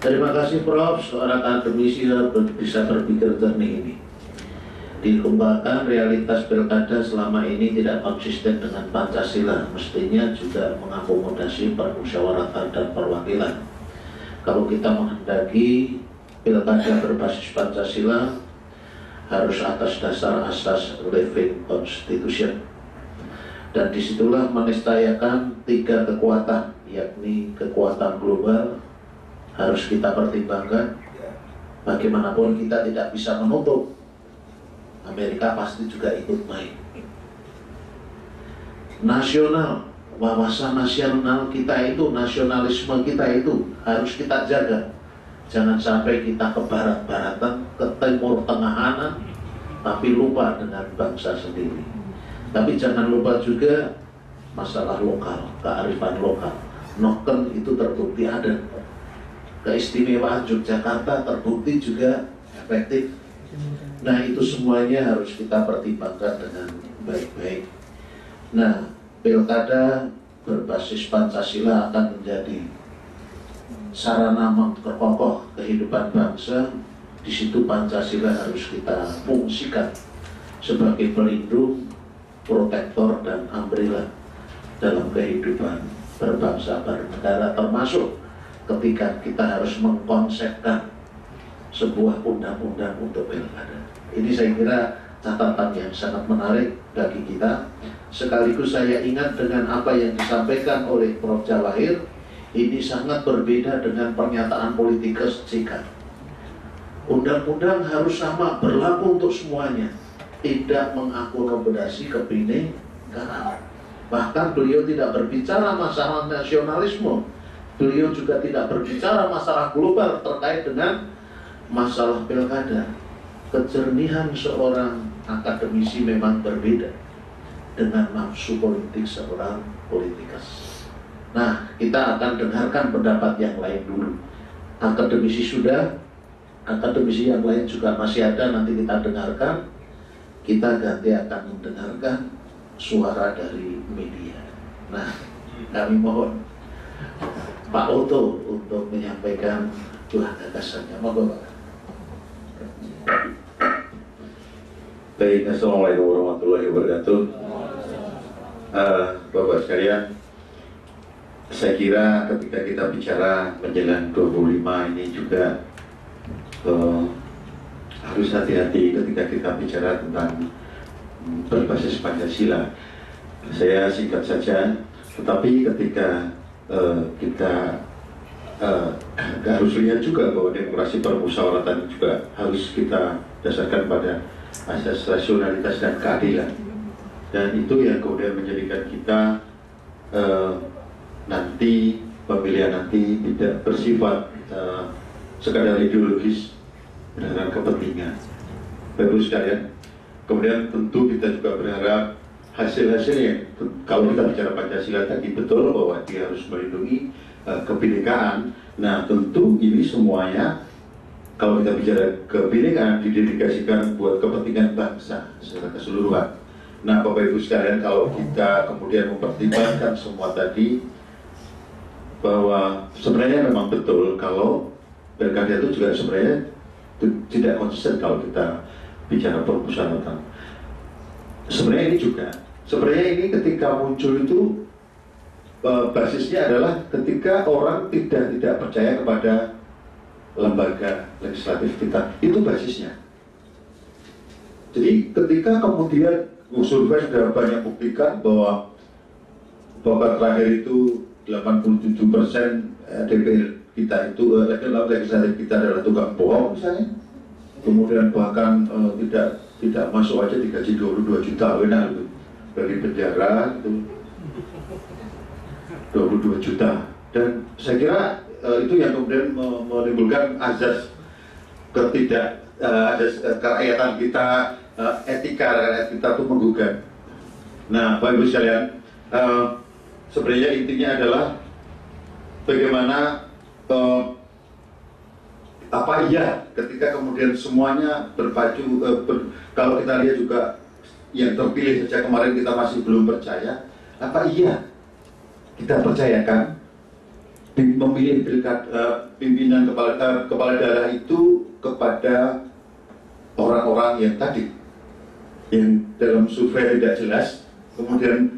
Terima kasih Prof, seorang akademisi bisa berpikir jernih ini. Dikembangkan realitas pilkada selama ini tidak konsisten dengan Pancasila, mestinya juga mengakomodasi permusyawaratan dan perwakilan. Kalau kita menghendaki pilkada berbasis Pancasila, harus atas dasar asas living constitution, dan disitulah meniscayakan 3 kekuatan, yakni kekuatan global harus kita pertimbangkan. Bagaimanapun kita tidak bisa menutup Amerika pasti juga ikut main. Nasional, wawasan nasional kita itu, nasionalisme kita itu harus kita jaga. Jangan sampai kita ke barat-baratan, ke timur tengahanan, tapi lupa dengan bangsa sendiri. Tapi jangan lupa juga masalah lokal, kearifan lokal. Noken itu terbukti ada. Keistimewaan Yogyakarta terbukti juga efektif. Nah, itu semuanya harus kita pertimbangkan dengan baik-baik. Nah, pilkada berbasis Pancasila akan menjadi sarana memperkokoh kehidupan bangsa. Di situ Pancasila harus kita fungsikan sebagai pelindung, protektor, dan umbrella dalam kehidupan berbangsa bernegara, termasuk ketika kita harus mengkonsepkan sebuah undang-undang untuk pilkada. Ini saya kira catatan yang sangat menarik bagi kita. Sekaligus saya ingat dengan apa yang disampaikan oleh Prof. Jawahir, ini sangat berbeda dengan pernyataan politikus JK. Undang-undang harus sama, berlaku untuk semuanya, tidak mengakomodasi kebinekaan. Bahkan beliau tidak berbicara masalah nasionalisme, beliau juga tidak berbicara masalah global terkait dengan masalah pilkada. Kejernihan seorang akademisi memang berbeda dengan nafsu politik seorang politikus. Nah, kita akan dengarkan pendapat yang lain dulu. Akademisi sudah, akademisi yang lain juga masih ada, nanti kita dengarkan. Kita ganti akan mendengarkan suara dari media. Nah, kami mohon Pak Oto untuk menyampaikan buah gagasannya. Monggo Pak. Baik, assalamualaikum warahmatullahi wabarakatuh. Bapak sekalian, saya kira ketika kita bicara menjelang 25 ini juga harus hati-hati ketika kita bicara tentang berbasis Pancasila. Saya singkat saja, tetapi ketika kita harus lihat juga bahwa demokrasi permusyawaratan juga harus kita dasarkan pada asas rasionalitas dan keadilan, dan itu yang kemudian menjadikan kita nanti pemilihan nanti tidak bersifat sekadar ideologis dengan kepentingan. Bapak sekalian, kemudian tentu kita juga berharap hasil-hasilnya, kalau kita bicara Pancasila tadi betul bahwa dia harus melindungi kebinekaan. Nah, tentu ini semuanya kalau kita bicara kebinekaan didedikasikan buat kepentingan bangsa secara keseluruhan. Nah, Bapak Ibu sekalian, kalau kita kemudian mempertimbangkan semua tadi, bahwa sebenarnya memang betul kalau pilkada itu juga sebenarnya tidak konsisten kalau kita bicara permusyawaratan. Sebenarnya ini ketika muncul itu basisnya adalah ketika orang tidak percaya kepada lembaga legislatif kita, itu basisnya. Jadi ketika kemudian survei sudah banyak buktikan bahwa terakhir itu 87% DPR kita itu legislatif kita adalah tukang bohong misalnya, kemudian bahkan tidak masuk aja digaji 22 juta benar itu dari penjara itu 22 juta, dan saya kira itu yang kemudian menimbulkan azas kerakyatan kita, etika rakyat kita itu menggugat. Nah, Bapak Ibu sekalian, sebenarnya intinya adalah bagaimana apa iya ketika kemudian semuanya berpacu, kalau kita lihat juga yang terpilih sejak kemarin kita masih belum percaya, apa iya kita percayakan memilih pimpinan kepala daerah itu kepada orang-orang yang tadi, yang dalam survei tidak jelas, kemudian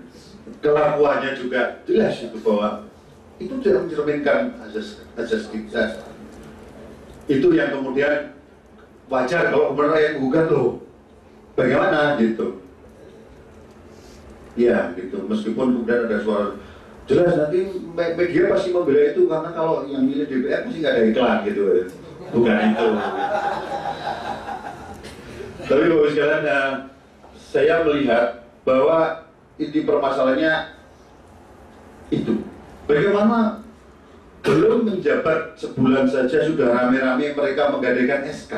kelakuannya juga jelas itu bahwa itu tidak mencerminkan azas kita. Itu yang kemudian wajar kalau mereka yang gugat loh, bagaimana gitu. Ya gitu, meskipun kemudian ada suara jelas nanti media pasti membela itu karena kalau yang milih DPR pasti nggak ada iklan gitu, bukan itu. Tapi Bapak sekalian, saya melihat bahwa inti permasalahannya itu bagaimana belum menjabat sebulan saja sudah rame-rame mereka menggadaikan SK.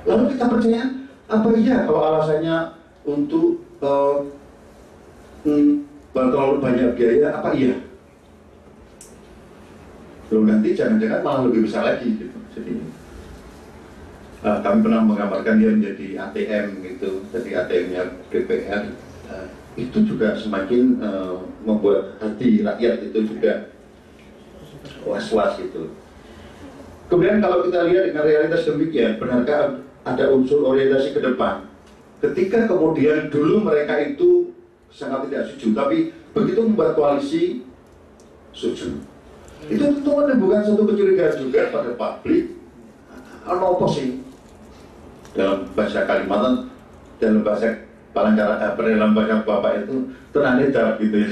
Lalu kita percaya apa iya kalau alasannya untuk terlalu banyak biaya, apa iya? Belum nanti jangan-jangan malah lebih besar lagi gitu. Jadi kami pernah menggambarkan dia menjadi ATM gitu, jadi ATM-nya DPR. Itu juga semakin membuat hati rakyat itu juga was-was gitu. Kemudian kalau kita lihat dengan realitas demikian, benarkah ada unsur orientasi ke depan? Ketika kemudian dulu mereka itu sangat tidak setuju, tapi begitu membuat koalisi setuju. Itu tentu menimbulkan satu kecurigaan juga pada publik. Apa sih? Dalam bahasa Kalimantan, dalam bahasa Palangkaraya, dalam bahasa Bapak itu tenanedap gitu ya.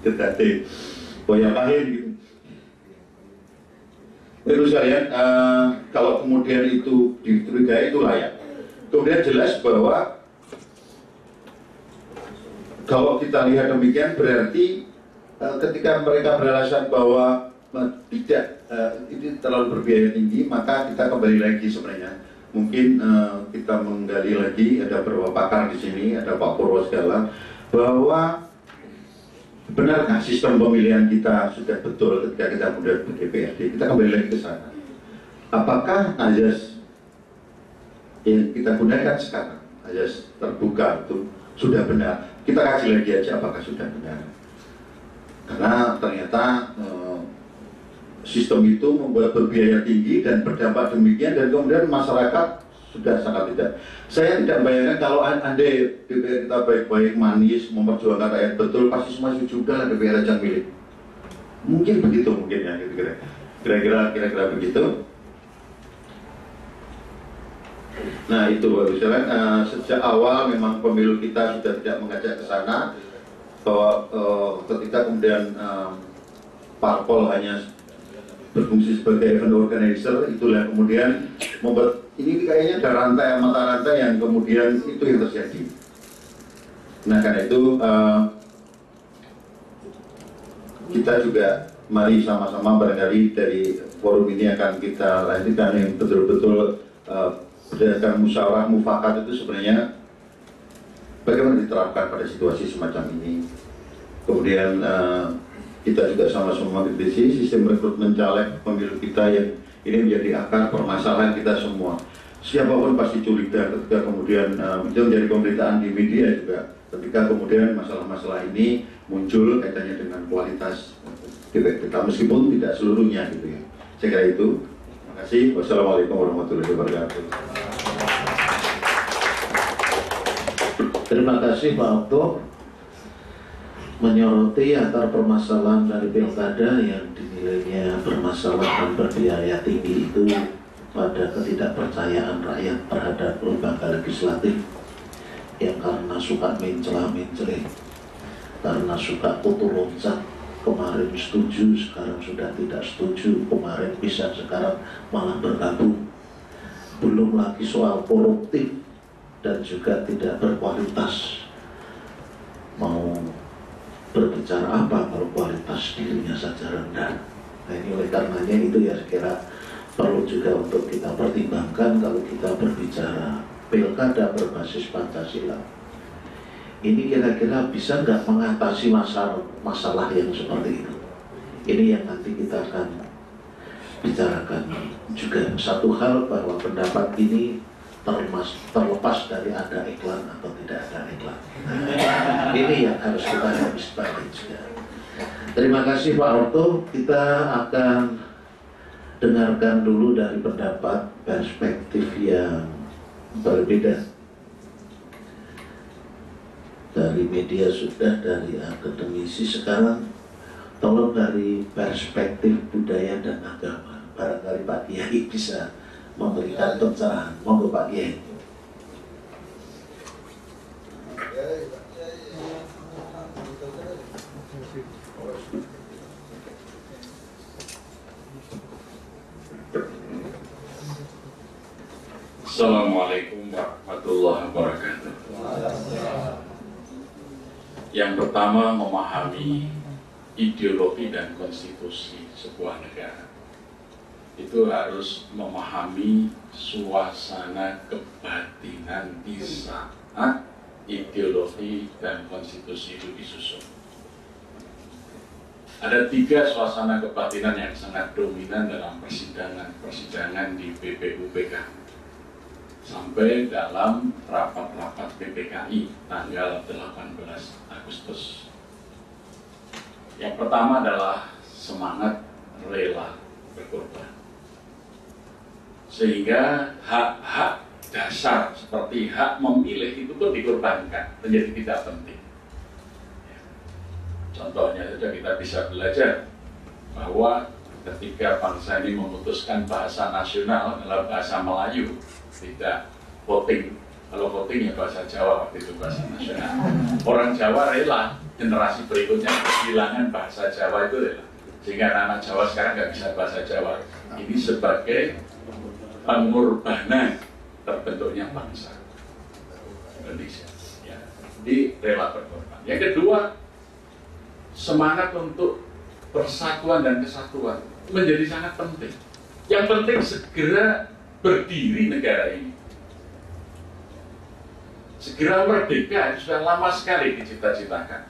Tetapi boya pahit gitu. Terus kalian, kalau kemudian itu dicurigai itu layak. Kemudian jelas bahwa kalau kita lihat demikian berarti ketika mereka beralasan bahwa tidak ini terlalu berbiaya tinggi, maka kita kembali lagi sebenarnya. Mungkin kita menggali lagi, ada beberapa pakar di sini, ada Pak Purwo segala, bahwa benarkah sistem pemilihan kita sudah betul ketika kita kemudian ke DPRD? Kita kembali lagi ke sana. Apakah azas yang kita gunakan sekarang, azas terbuka itu sudah benar? Kita kaji lagi aja apakah sudah benar. Karena ternyata sistem itu membuat berbiaya tinggi dan berdampak demikian, dan kemudian masyarakat sudah sangat tidak. Saya tidak bayangkan kalau andai DPR kita baik-baik, manis, memperjuangkan rakyat betul, pasti semua setuju lah DPR aja milih. Mungkin begitu mungkin ya, kira-kira begitu. Nah itu baru sekalian, sejak awal memang pemilu kita sudah tidak mengajak ke sana, bahwa ketika kemudian parpol hanya berfungsi sebagai event organizer, itulah kemudian membuat ini kayaknya ada rantai, mata rantai yang kemudian itu yang terjadi. Nah karena itu kita juga mari sama-sama barangkali dari forum ini akan kita lanjutkan yang betul-betul berdasarkan musyawarah mufakat itu sebenarnya bagaimana diterapkan pada situasi semacam ini. Kemudian kita juga sama-sama mengkritisi sistem rekrutmen caleg pemilu kita yang ini menjadi akar permasalahan kita semua. Siapapun pasti curiga ketika kemudian itu menjadi pemberitaan di media juga. Ketika kemudian masalah-masalah ini muncul kaitannya dengan kualitas DPR kita, meskipun tidak seluruhnya gitu ya. Saya kira itu. Terima kasih. Wassalamualaikum warahmatullahi wabarakatuh. Terima kasih Pak Okto, menyoroti antar permasalahan dari pilkada yang dinilainya bermasalah dan berbiaya tinggi itu pada ketidakpercayaan rakyat terhadap lembaga legislatif yang karena suka mencela-menceleh, karena suka kutu loncat, kemarin setuju, sekarang sudah tidak setuju, kemarin bisa, sekarang malah bergabung. Belum lagi soal koruptif dan juga tidak berkualitas. Mau berbicara apa kalau kualitas dirinya saja rendah? Nah ini oleh karenanya itu ya saya kira perlu juga untuk kita pertimbangkan kalau kita berbicara pilkada berbasis Pancasila. Ini kira-kira bisa nggak mengatasi masalah yang seperti itu? Ini yang nanti kita akan bicarakan juga. Satu hal bahwa pendapat ini terlepas dari ada iklan atau tidak ada iklan. Ini yang harus kita garis bawahi juga. Terima kasih Pak Otto. Kita akan dengarkan dulu dari pendapat perspektif yang berbeda. Dari media sudah, dari akademisi, sekarang tolong dari perspektif budaya dan agama. Barangkali Pak Kiai bisa memberikan pencerahan. Monggo Pak Kiai. Assalamualaikum warahmatullahi wabarakatuh. Yang pertama, memahami ideologi dan konstitusi sebuah negara. Itu harus memahami suasana kebatinan di saat ideologi dan konstitusi itu disusun. Ada 3 suasana kebatinan yang sangat dominan dalam persidangan di BPUPK sampai dalam rapat-rapat PPKI tanggal 18 Agustus. Yang pertama adalah semangat rela berkorban. Sehingga hak-hak dasar seperti hak memilih itu pun dikorbankan, menjadi tidak penting. Contohnya saja kita bisa belajar bahwa ketika bangsa ini memutuskan bahasa nasional dalam bahasa Melayu, tidak voting. Kalau voting ya bahasa Jawa, waktu itu bahasa nasional. Orang Jawa rela, generasi berikutnya kehilangan bahasa Jawa itu rela. Sehingga anak Jawa sekarang nggak bisa bahasa Jawa. Ini sebagai pengorbanan terbentuknya bangsa Indonesia. Ya. Di rela berkorban. Yang kedua, semangat untuk persatuan dan kesatuan menjadi sangat penting. Yang penting segera berdiri negara ini, segera merdeka, sudah lama sekali dicita-citakan,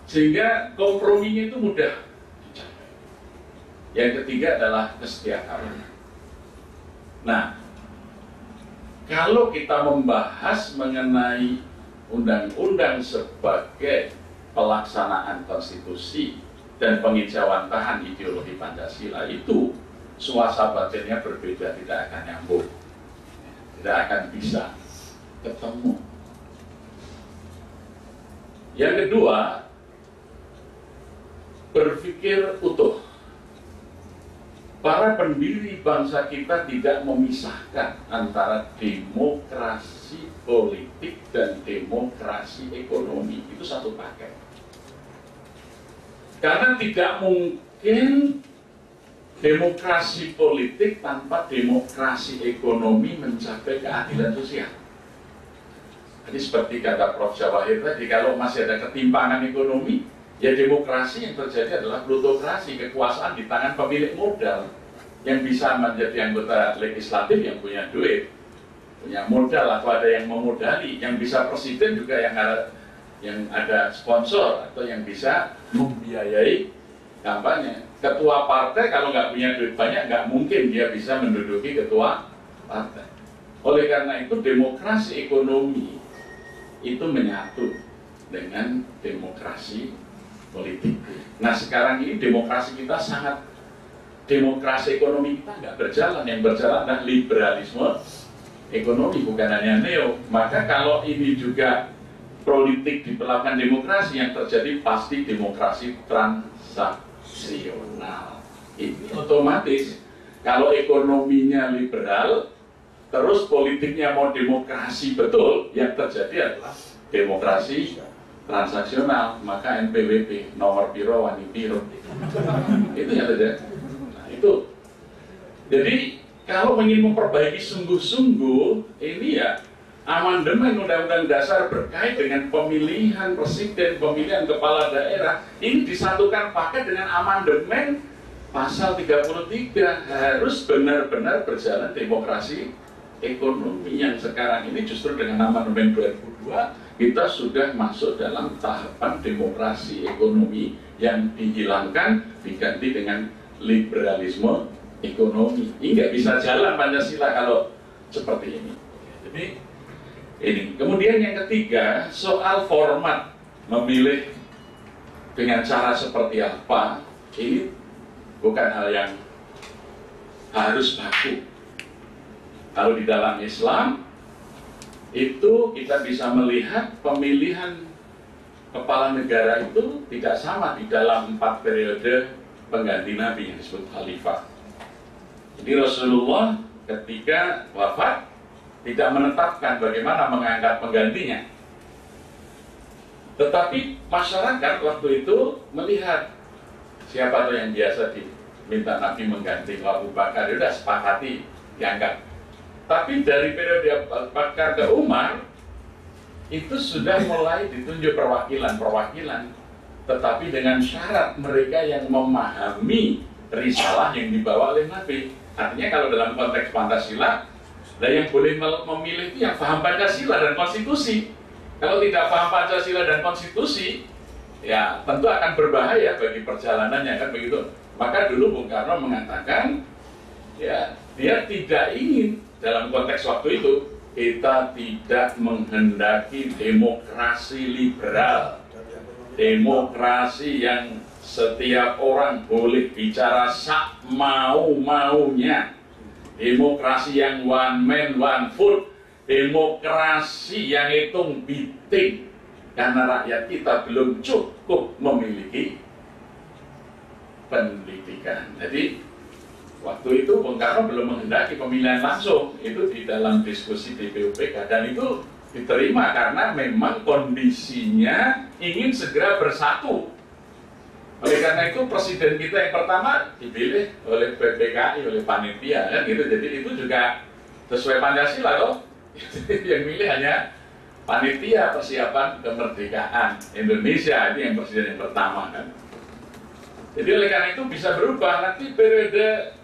sehingga komprominya itu mudah dicapai. Yang ketiga adalah kesetiakawanan. Nah, kalau kita membahas mengenai undang-undang sebagai pelaksanaan konstitusi dan pengejawantahan ideologi Pancasila, itu suasana batinnya berbeda, tidak akan nyambung, tidak akan bisa ketemu. Yang kedua, berpikir utuh. Para pendiri bangsa kita tidak memisahkan antara demokrasi politik dan demokrasi ekonomi. Itu satu paket. Karena tidak mungkin demokrasi politik tanpa demokrasi ekonomi mencapai keadilan sosial. Jadi seperti kata Prof. Jawahir tadi, kalau masih ada ketimpangan ekonomi, ya demokrasi yang terjadi adalah plutokrasi, kekuasaan di tangan pemilik modal yang bisa menjadi anggota legislatif yang punya duit, punya modal atau ada yang memodali, yang bisa presiden juga yang ada sponsor atau yang bisa membiayai kampanye. Ketua partai kalau nggak punya duit banyak, nggak mungkin dia bisa menduduki ketua partai. Oleh karena itu demokrasi ekonomi itu menyatu dengan demokrasi politik. Nah sekarang ini demokrasi kita sangat, demokrasi ekonomi kita nggak berjalan. Yang berjalan adalah liberalisme ekonomi, bukan hanya neo. Maka kalau ini juga politik diperlakukan demokrasi, yang terjadi pasti demokrasi transaksional. Ini otomatis kalau ekonominya liberal, terus politiknya mau demokrasi betul, yang terjadi adalah demokrasi transaksional. Maka NPWP nomor piro wani piro itu yang terjadi. Nah, itu jadi kalau ingin memperbaiki sungguh-sungguh ini ya amandemen Undang-Undang Dasar berkait dengan pemilihan presiden, pemilihan kepala daerah, ini disatukan paket dengan amandemen pasal 33. Harus benar-benar berjalan demokrasi ekonomi, yang sekarang ini justru dengan amandemen 2002 kita sudah masuk dalam tahapan demokrasi ekonomi yang dihilangkan, diganti dengan liberalisme ekonomi. Ini nggak bisa jalan Pancasila kalau seperti ini. Jadi ini. Kemudian yang ketiga, soal format memilih dengan cara seperti apa, ini bukan hal yang harus baku. Kalau di dalam Islam itu kita bisa melihat pemilihan kepala negara itu tidak sama di dalam 4 periode pengganti Nabi yang disebut khalifah. Jadi Rasulullah ketika wafat tidak menetapkan bagaimana mengangkat penggantinya. Tetapi masyarakat waktu itu melihat siapa tuh yang biasa diminta Nabi mengganti Abu Bakar, dia sudah sepakati diangkat. Tapi dari periode Abu Bakar ke Umar itu sudah mulai ditunjuk perwakilan-perwakilan, tetapi dengan syarat mereka yang memahami risalah yang dibawa oleh Nabi. Artinya kalau dalam konteks Pancasila, yang boleh memilih itu yang paham Pancasila dan konstitusi. Kalau tidak paham Pancasila dan konstitusi, ya tentu akan berbahaya bagi perjalanannya, kan begitu. Maka dulu Bung Karno mengatakan, ya dia tidak ingin dalam konteks waktu itu kita tidak menghendaki demokrasi liberal, demokrasi yang setiap orang boleh bicara sak mau-maunya, demokrasi yang one man one vote, demokrasi yang hitung biting, karena rakyat kita belum cukup memiliki pendidikan. Jadi waktu itu Bung Karno belum menghendaki pemilihan langsung, itu di dalam diskusi di PUPK, dan itu diterima karena memang kondisinya ingin segera bersatu. Oleh karena itu presiden kita yang pertama dipilih oleh PPKI, oleh panitia, kan gitu. Jadi itu juga sesuai Pancasila loh. Yang milih hanya panitia persiapan kemerdekaan Indonesia, itu yang presiden yang pertama kan. Jadi oleh karena itu bisa berubah, nanti periode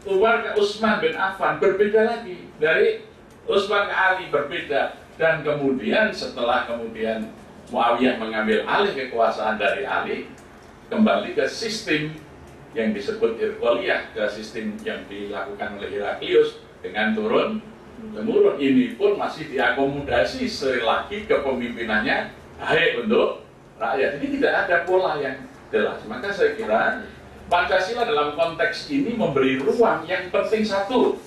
Umar ke Utsman bin Affan berbeda lagi, dari Utsman ke Ali berbeda, dan kemudian setelah kemudian Muawiyah mengambil alih kekuasaan dari Ali, kembali ke sistem yang disebut Irqaliyah, ke sistem yang dilakukan oleh Heraklius dengan turun temurun. Ini pun masih diakomodasi selagi kepemimpinannya baik untuk rakyat. Ini tidak ada pola yang jelas. Maka saya kira Pancasila dalam konteks ini memberi ruang yang penting satu,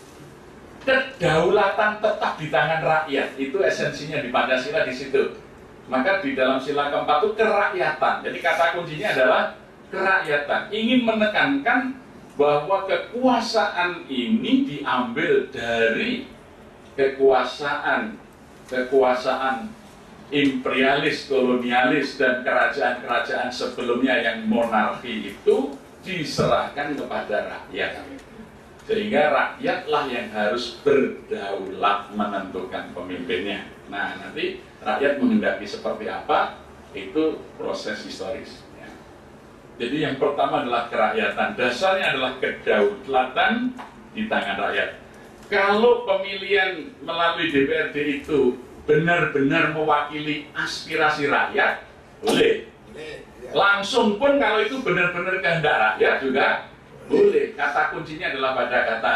kedaulatan tetap di tangan rakyat. Itu esensinya di Pancasila di situ. Maka di dalam sila keempat itu kerakyatan. Jadi kata kuncinya adalah kerakyatan. Ingin menekankan bahwa kekuasaan ini diambil dari kekuasaan imperialis, kolonialis, dan kerajaan-kerajaan sebelumnya yang monarki itu diserahkan kepada rakyat, sehingga rakyatlah yang harus berdaulat menentukan pemimpinnya. Nah, nanti rakyat menghendaki seperti apa, itu proses historis ya. Jadi yang pertama adalah kerakyatan, dasarnya adalah kedaulatan di tangan rakyat. Kalau pemilihan melalui DPRD itu benar-benar mewakili aspirasi rakyat, boleh. Langsung pun kalau itu benar-benar kehendak rakyat juga boleh. Kata kuncinya adalah pada kata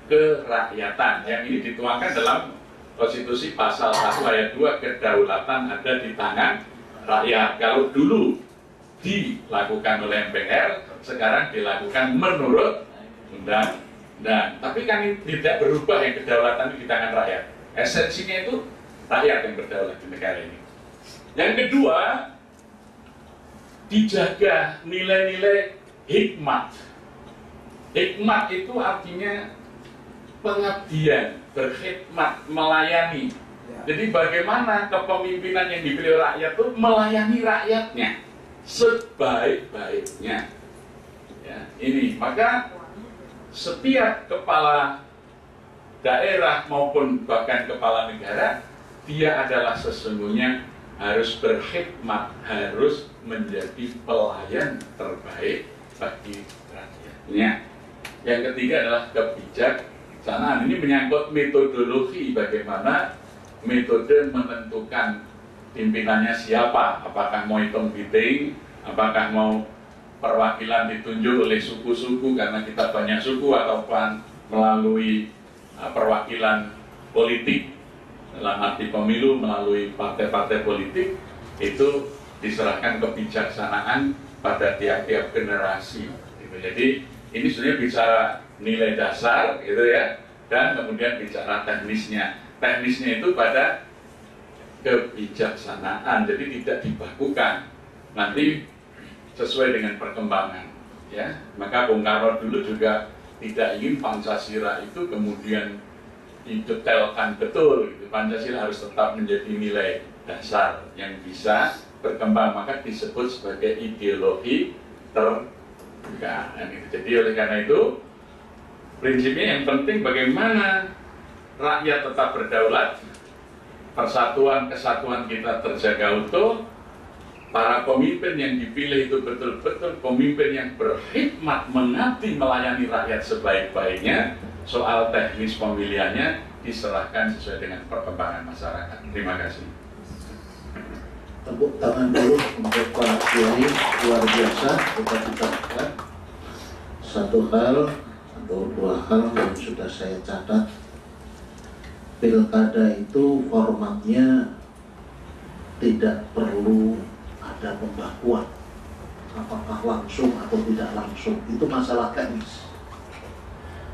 kerakyatan. Yang ini dituangkan dalam Konstitusi pasal 1 ayat 2, kedaulatan ada di tangan rakyat. Kalau dulu dilakukan oleh MPR, sekarang dilakukan menurut undang-undang. Tapi kan ini tidak berubah, yang kedaulatan di tangan rakyat. Esensinya itu rakyat yang berdaulat di negara ini. Yang kedua, dijaga nilai-nilai hikmat. Hikmat itu artinya pengabdian, berkhidmat, melayani. Jadi bagaimana kepemimpinan yang dipilih rakyat itu melayani rakyatnya sebaik-baiknya. Ya, ini maka setiap kepala daerah maupun bahkan kepala negara, dia adalah sesungguhnya harus berkhidmat, harus menjadi pelayan terbaik bagi rakyatnya. Yang ketiga adalah kebijaksanaan. Ini menyangkut metodologi, bagaimana metode menentukan pimpinannya siapa, apakah mau hitung biting, apakah mau perwakilan ditunjuk oleh suku-suku karena kita banyak suku, ataupun melalui perwakilan politik dalam arti pemilu melalui partai-partai politik itu diserahkan kebijaksanaan pada tiap-tiap generasi. Gitu. Jadi ini sebenarnya bicara nilai dasar, gitu ya, dan kemudian bicara teknisnya. Teknisnya itu pada kebijaksanaan, jadi tidak dibakukan. Nanti sesuai dengan perkembangan, ya. Maka Bung Karno dulu juga tidak ingin Pancasila itu kemudian didetailkan betul. Gitu. Pancasila harus tetap menjadi nilai dasar yang bisa berkembang, maka disebut sebagai ideologi terbuka. Jadi oleh karena itu prinsipnya yang penting bagaimana rakyat tetap berdaulat, persatuan kesatuan kita terjaga utuh, para pemimpin yang dipilih itu betul-betul pemimpin yang berkhidmat mengabdi melayani rakyat sebaik-baiknya. Soal teknis pemilihannya diserahkan sesuai dengan perkembangan masyarakat. Terima kasih. Tepuk tangan dulu untuk Pak Kiai, luar biasa. Kita bicarakan satu hal atau dua hal yang sudah saya catat. Pilkada itu formatnya tidak perlu ada pembakuan, apakah langsung atau tidak langsung, itu masalah teknis.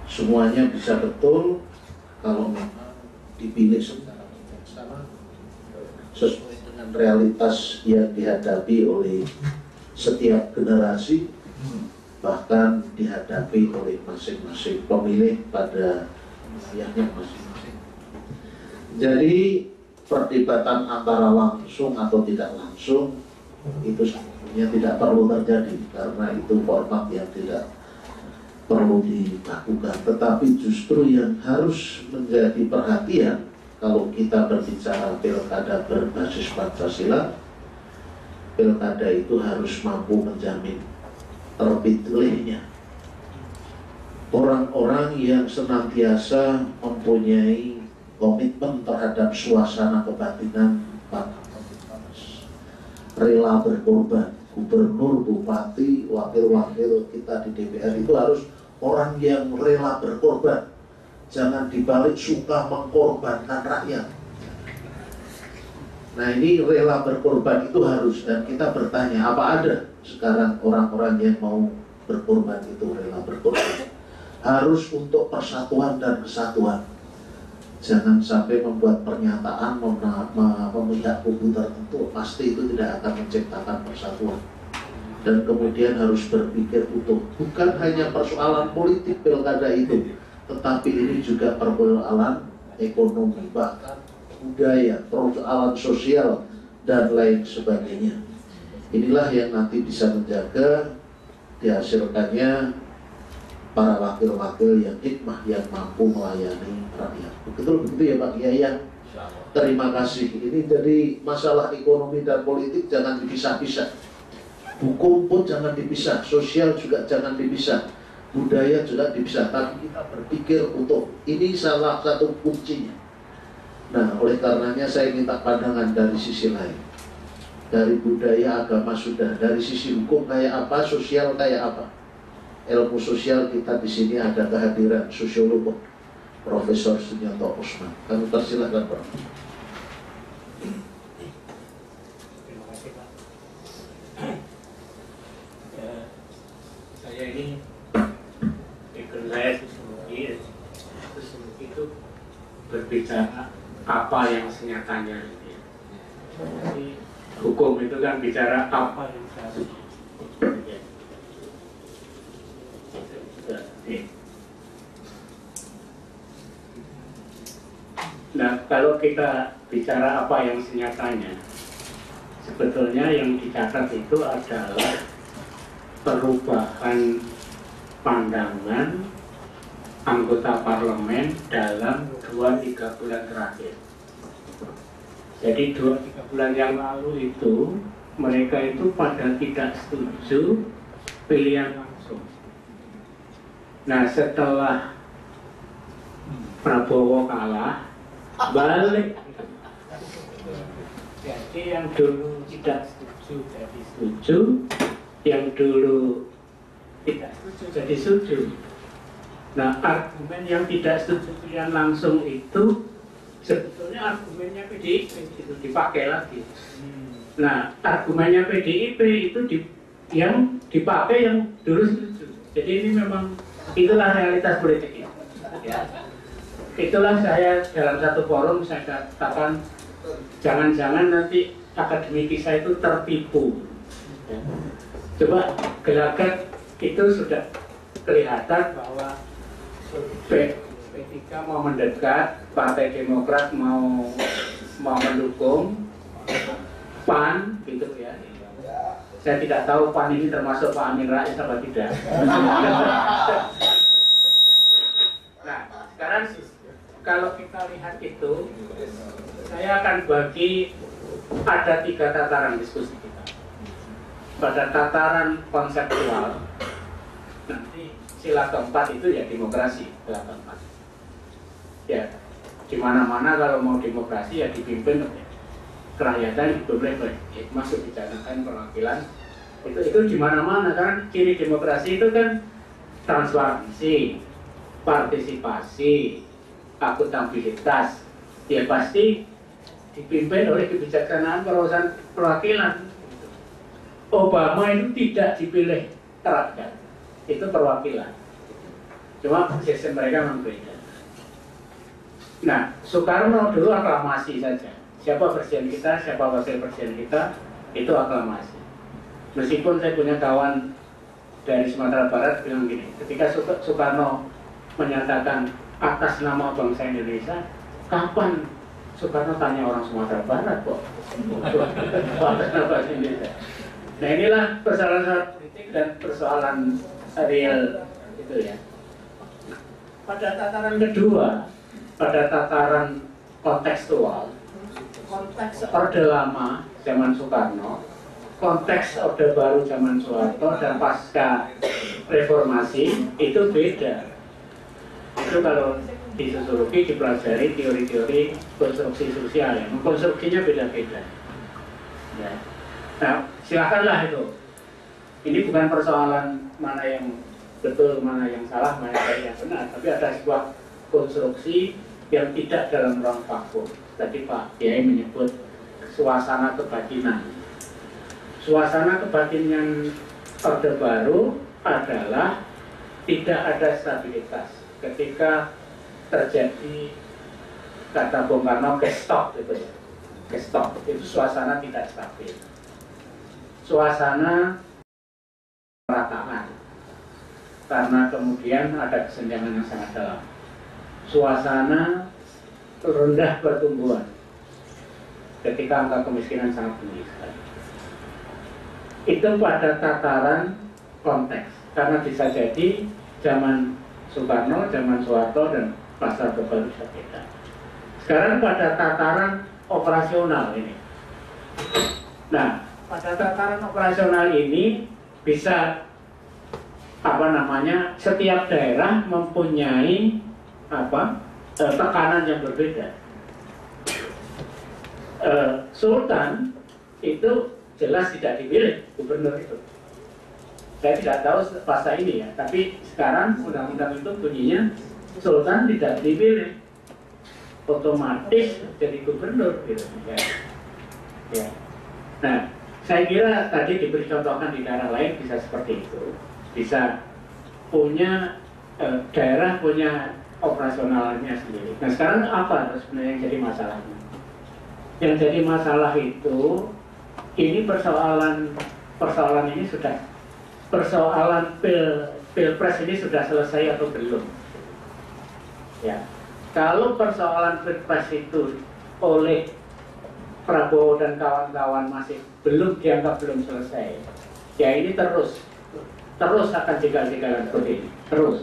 Semuanya bisa betul kalau memang dipilih secara bijaksana sesuai dengan realitas yang dihadapi oleh setiap generasi, bahkan dihadapi oleh masing-masing pemilih pada wilayahnya masing-masing. Jadi perdebatan antara langsung atau tidak langsung itu sebetulnya tidak perlu terjadi, karena itu format yang tidak perlu dilakukan. Tetapi justru yang harus menjadi perhatian kalau kita berbicara pilkada berbasis Pancasila, pilkada itu harus mampu menjamin terpilihnya orang-orang yang senantiasa mempunyai komitmen terhadap suasana kebatinan, rela berkorban. Gubernur, bupati, wakil-wakil kita di DPR itu harus orang yang rela berkorban. Jangan dibalik suka mengkorbankan rakyat. Nah ini rela berkorban itu harus, dan kita bertanya apa ada sekarang orang-orang yang mau berkorban itu rela berkorban. Harus untuk persatuan dan kesatuan. Jangan sampai membuat pernyataan memihak kubu tertentu, pasti itu tidak akan menciptakan persatuan. Dan kemudian harus berpikir utuh, bukan hanya persoalan politik pilkada itu, tetapi ini juga persoalan ekonomi, bahkan budaya, persoalan sosial, dan lain sebagainya. Inilah yang nanti bisa menjaga dihasilkannya para wakil-wakil yang hikmah, yang mampu melayani rakyat. Betul-betul ya Pak Kiai. Terima kasih. Ini jadi masalah ekonomi dan politik jangan dipisah-pisah. Hukum pun jangan dipisah, sosial juga jangan dipisah, budaya juga dipisah. Tapi kita berpikir untuk ini salah satu kuncinya. Nah, oleh karenanya saya minta pandangan dari sisi lain. Dari budaya, agama sudah, dari sisi hukum kayak apa, sosial kayak apa. Ilmu sosial kita di sini ada kehadiran sosiolog Profesor Sunyanto Usman. Kami persilakan Pak. Terima kasih Pak. Saya ini ikut saya sosiologi itu berbicara apa yang senyatanya. Jadi hukum itu kan bicara apa yang seharusnya. Nah, kalau kita bicara apa yang senyatanya, sebetulnya yang dicatat itu adalah perubahan pandangan anggota parlemen dalam 2-3 bulan terakhir. Jadi 2-3 bulan yang lalu itu mereka itu pada tidak setuju pilihan langsung. Nah, setelah Prabowo kalah, balik. Jadi yang dulu tidak setuju jadi setuju, yang dulu tidak setuju jadi setuju. Nah, argumen yang tidak setuju pilihan langsung itu sebetulnya argumennya PDIP itu dipakai lagi. Nah, argumennya PDIP itu yang dipakai yang dulu setuju. Jadi ini memang itulah realitas politik ya. Itulah saya dalam satu forum saya katakan jangan-jangan nanti akademisi saya itu tertipu. Ya. Coba gelagat itu sudah kelihatan bahwa P3 mau mendekat, Partai Demokrat mau mendukung, PAN gitu ya. Saya tidak tahu PAN ini termasuk Pak Amin Rais atau tidak. Nah, sekarang kalau kita lihat itu, saya akan bagi ada 3 tataran diskusi kita. Pada tataran konseptual, nanti sila keempat itu ya demokrasi, sila keempat. Ya, di mana-mana kalau mau demokrasi ya dipimpin kerakyatan itu boleh masuk dicanakan perwakilan itu di mana-mana kan. Ciri demokrasi itu kan transparansi, partisipasi, akuntabilitas. Ya pasti dipimpin oleh kebijaksanaan perwakilan. Obama itu tidak dipilih rakyat, itu perwakilan. Cuma sistem mereka memang beda. Nah, Soekarno dulu aklamasi saja. Siapa presiden kita, siapa wakil presiden kita, itu aklamasi. Meskipun saya punya kawan dari Sumatera Barat bilang gini, ketika Soekarno menyatakan atas nama bangsa Indonesia, kapan Soekarno tanya orang Sumatera Barat kok? Atas nama bangsa Indonesia. Nah inilah persoalan politik dan persoalan real itu ya. Pada tataran kedua, pada tataran kontekstual, konteks Orde Lama zaman Soekarno, konteks Orde Baru zaman Soeharto dan pasca reformasi itu beda. Itu kalau di sosiologi dipelajari teori-teori konstruksi sosial ya, konstruksinya beda-beda. Ya. Nah, silakanlah itu. Ini bukan persoalan mana yang betul, mana yang salah, mana yang benar, tapi ada sebuah konstruksi yang tidak dalam ruang vakum. Tadi Pak Kiai menyebut suasana kebatinan. Suasana kebatinan Orde Baru adalah tidak ada stabilitas. Ketika terjadi kata Bung Karno kestok gitu ya, kestok itu suasana tidak stabil. Suasana perataan karena kemudian ada kesenjangan yang sangat dalam. Suasana rendah pertumbuhan ketika angka kemiskinan sangat tinggi sekali. Itu pada tataran konteks karena bisa jadi zaman Soekarno, zaman Soeharto dan pasca Orde Baru bisa beda. Sekarang pada tataran operasional ini. Nah, pada tataran operasional ini bisa setiap daerah mempunyai tekanan yang berbeda. Sultan itu jelas tidak dipilih gubernur itu. Saya tidak tahu pasca ini ya, tapi sekarang undang-undang itu bunyinya Sultan tidak dipilih, otomatis jadi gubernur gitu ya. Ya. Nah, saya kira tadi diberi contohkan di daerah lain bisa seperti itu, bisa punya daerah punya operasionalnya sendiri. Nah sekarang apa sebenarnya yang jadi masalahnya? Yang jadi masalah itu, ini persoalan ini sudah, persoalan pilpres ini sudah selesai atau belum? Ya, kalau persoalan pilpres itu oleh Prabowo dan kawan-kawan masih dianggap belum selesai, ya ini terus akan jegal-jegalan seperti ini, terus.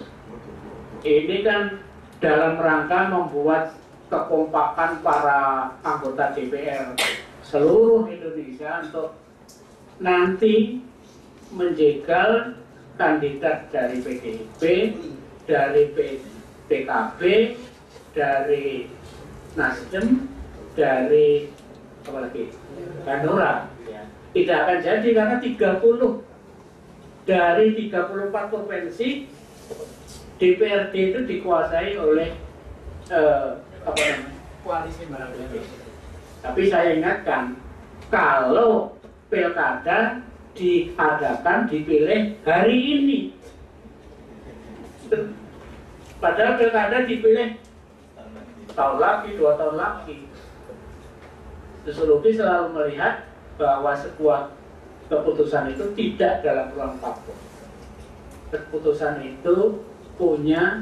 Ini kan dalam rangka membuat kekompakan para anggota DPR seluruh Indonesia untuk nanti menjegal kandidat dari PDIP, dari PKB, dari Nasdem, dari apalagi Hanura. Ya. Tidak akan jadi karena 30 dari 34 provinsi DPRD itu dikuasai oleh apa namanya, koalisi Merah-Putih. Tapi saya ingatkan, kalau pilkada diadakan, dipilih hari ini, padahal pilkada dipilih tahun lagi, 2 tahun lagi. Sosiologi selalu melihat bahwa sebuah keputusan itu tidak dalam ruang vakum. Keputusan itu punya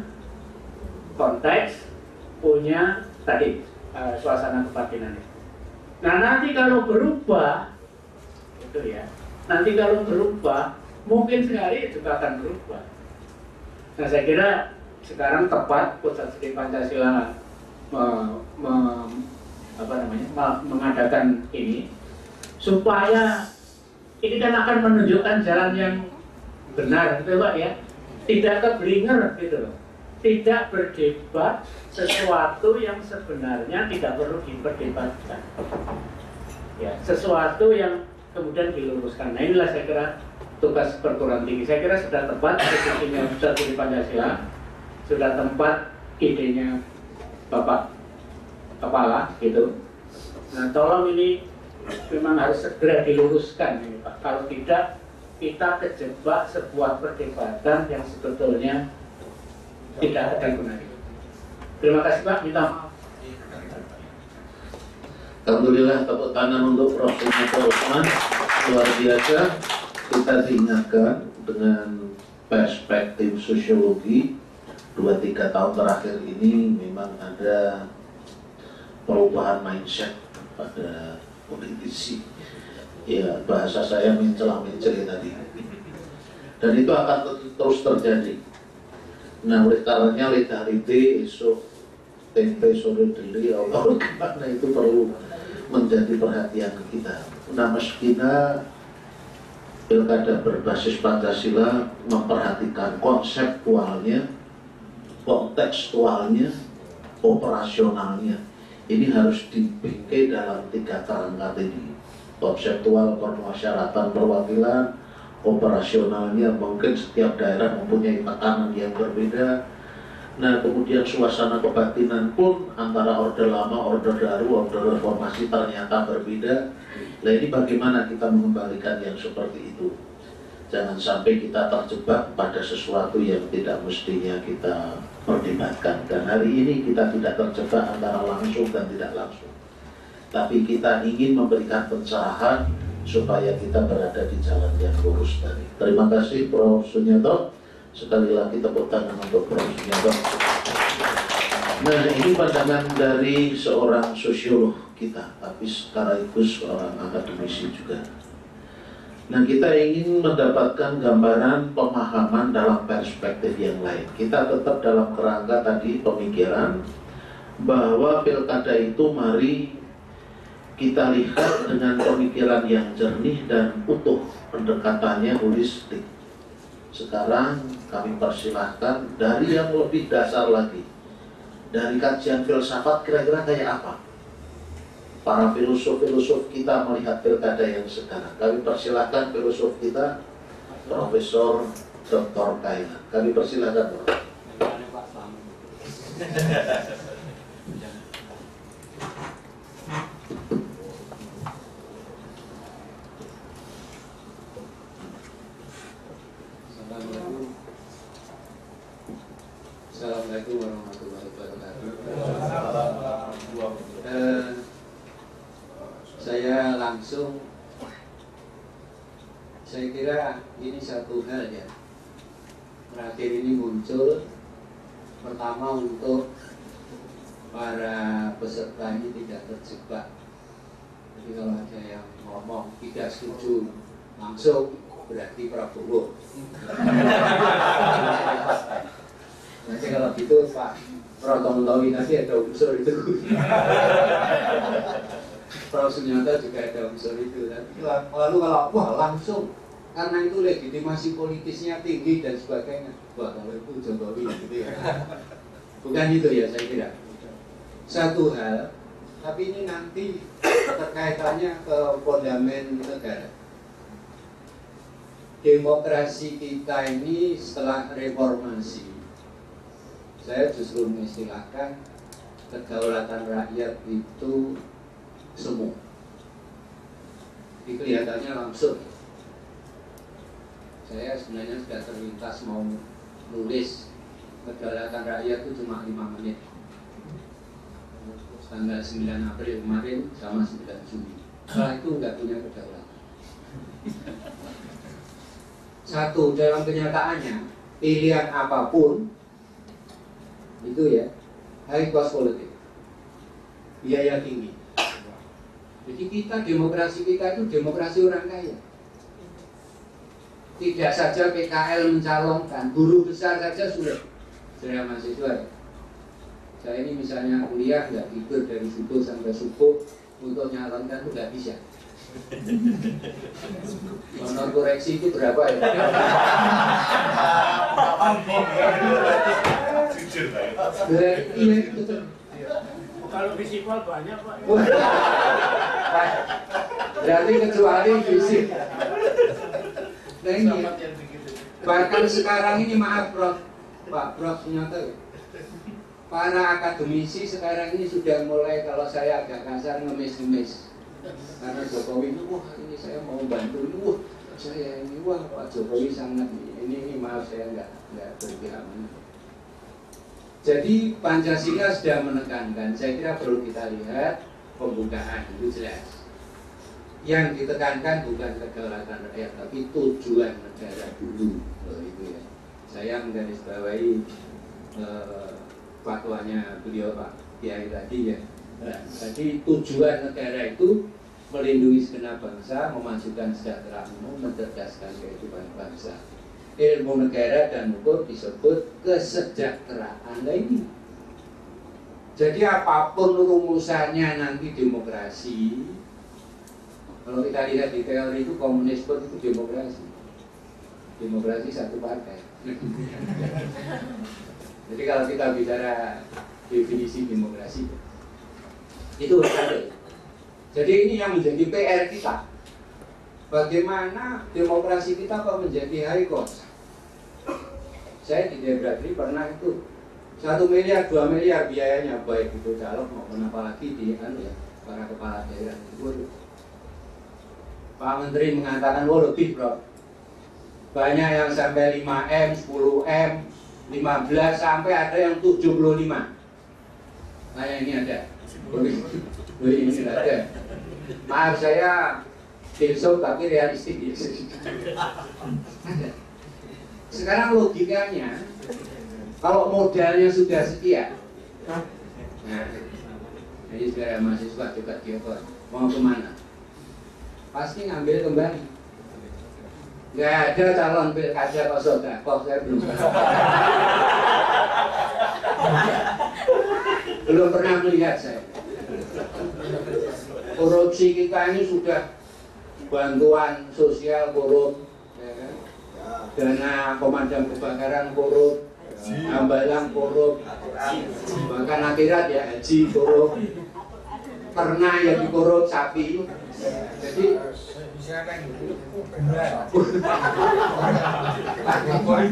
konteks, punya tadi suasana kebatinan. Nah, nanti kalau berubah, itu ya, nanti kalau berubah, mungkin sekali juga akan berubah. Nah, saya kira sekarang tepat Pusat Studi Pancasila mengadakan ini supaya ini kan akan menunjukkan jalan yang benar, gitu Pak ya, tidak keblinger gitu loh, tidak berdebat sesuatu yang sebenarnya tidak perlu diperdebatkan, ya, sesuatu yang kemudian diluruskan. Nah, inilah saya kira tugas perguruan tinggi. Saya kira sudah tepat posisinya Pusat Studi Pancasila, sudah tempat idenya Bapak Kepala gitu. Nah, tolong ini memang harus segera diluruskan ini Pak. Kalau tidak, kita kejebak sebuah perdebatan yang sebetulnya tidak ada gunanya. Terima kasih Pak, minta maaf. Alhamdulillah, tepuk tangan untuk Prof. Sunyoto Usman. Luar biasa, kita diingatkan dengan perspektif sosiologi 2-3 tahun terakhir ini memang ada perubahan mindset pada politisi. Ya, bahasa saya mencela-mencela tadi. Dan itu akan terus terjadi. Nah, oleh karenanya lidah-lidah esok tempe sore deli Allah karena itu perlu menjadi perhatian kita. Nah, meskipun pilkada berbasis Pancasila memperhatikan konseptualnya, kontekstualnya, operasionalnya, ini harus dibingkai dalam 3 kerangka ini: konseptual, permusyawaratan, perwakilan, operasionalnya. Mungkin setiap daerah mempunyai tekanan yang berbeda. Nah, kemudian suasana kebatinan pun antara orde lama, orde baru, orde reformasi ternyata berbeda. Nah, ini bagaimana kita mengembalikan yang seperti itu? Jangan sampai kita terjebak pada sesuatu yang tidak mestinya kita perdebatkan. Dan hari ini kita tidak terjebak antara langsung dan tidak langsung, tapi kita ingin memberikan pencerahan supaya kita berada di jalan yang lurus tadi. Terima kasih Prof. Sunyoto. Sekali lagi tepuk tangan untuk Prof. Sunyoto. Nah, ini pandangan dari seorang sosiolog kita, tapi sekaligus seorang akademisi juga. Nah, kita ingin mendapatkan gambaran pemahaman dalam perspektif yang lain. Kita tetap dalam kerangka tadi pemikiran bahwa pilkada itu mari kita lihat dengan pemikiran yang jernih dan utuh, pendekatannya holistik. Sekarang kami persilahkan dari yang lebih dasar lagi, dari kajian filsafat kira-kira kayak apa para filosof-filosof kita melihat pilkada yang sekarang. Kami persilahkan filosof kita, Profesor Dr. Kaila. Kami persilahkan Prof. Assalamualaikum warahmatullahi wabarakatuh. Saya langsung, saya kira ini satu hal ya, terakhir ini muncul. Pertama, untuk para peserta ini tidak terjebak. Jadi kalau ada yang ngomong tidak setuju langsung, berarti Prabowo. Nanti kalau gitu Pak Protontowi nanti ada unsur itu. Prof. Sunyoto juga ada unsur itu. Lalu kalau wah langsung, karena itu legitimasi politisnya tinggi dan sebagainya. Wah, kalau itu Jokowi gitu ya. Bukan itu ya, saya kira. Satu hal, tapi ini nanti terkaitannya ke fondamen negara. Demokrasi kita ini setelah reformasi Saya justru mengistilahkan kedaulatan rakyat itu semu. Ini kelihatannya langsung. Saya sebenarnya sudah terlintas mau nulis kedaulatan rakyat itu cuma 5 menit. Tanggal 9 April kemarin sama 9 Juni. Setelah itu nggak punya kedaulatan. Satu, dalam kenyataannya pilihan apapun itu ya high cost politik, biaya tinggi. Jadi demokrasi kita itu demokrasi orang kaya. Tidak saja PKL mencalonkan, guru besar saja sudah. Saya mahasiswa ya. Saya ini misalnya kuliah nggak tidur dari subuh sampai subuh untuk nyalonkan itu nggak bisa. Honor koreksi itu berapa ya? Iya betul. Kalau visipol banyak Pak. Berarti kecuali fisik. Nah ini, bahkan sekarang ini maaf Prof, Pak Prof ternyata para akademisi sekarang ini sudah mulai, kalau saya agak kasar, ngemis-ngemis. Karena Jokowi ini, wah ini saya mau bantu, wah saya ini, wah Pak Jokowi sangat ini maaf saya nggak berpihak. Jadi Pancasila sudah menekankan, saya kira perlu kita lihat pembukaan itu jelas. Yang ditekankan bukan kedaulatan rakyat, tapi tujuan negara dulu. Itu ya. Saya menggarisbawahi fatwanya beliau Pak Kiai tadi ya. Nah, jadi tujuan negara itu melindungi segenap bangsa, memajukan sejahtera umum, mencerdaskan kehidupan bangsa. Ilmu negara dan hukum disebut kesejahteraan ini. Jadi apapun rumusannya nanti demokrasi, kalau kita lihat di teori itu komunisme itu demokrasi. Demokrasi satu partai. Jadi kalau kita bicara definisi demokrasi itu berbeda. Jadi ini yang menjadi PR kita. Bagaimana demokrasi kita kok menjadi high cost? Saya di Debratri pernah itu 1 miliar, 2 miliar biayanya, baik itu caleg maupun apalagi di para kepala daerah itu. Pak Menteri mengatakan, oh lebih bro. Banyak yang sampai 5M, 10M, 15 sampai ada yang 75. Nah ini ada. Ini ada. Maaf saya filsuf tapi realistik. Sekarang logikanya, kalau modalnya sudah sekian, nah, jadi saudara mahasiswa juga diokor, mau kemana? Pasti ngambil kembali. Nggak ada calon pilkada kok saya belum pernah melihat saya. Korupsi kita ini sudah bantuan sosial korup, ya kan? Dana pemadam kebakaran korup, hambalang korup, bahkan akhirat ya haji korup, pernah yang dikorup sapi. Jadi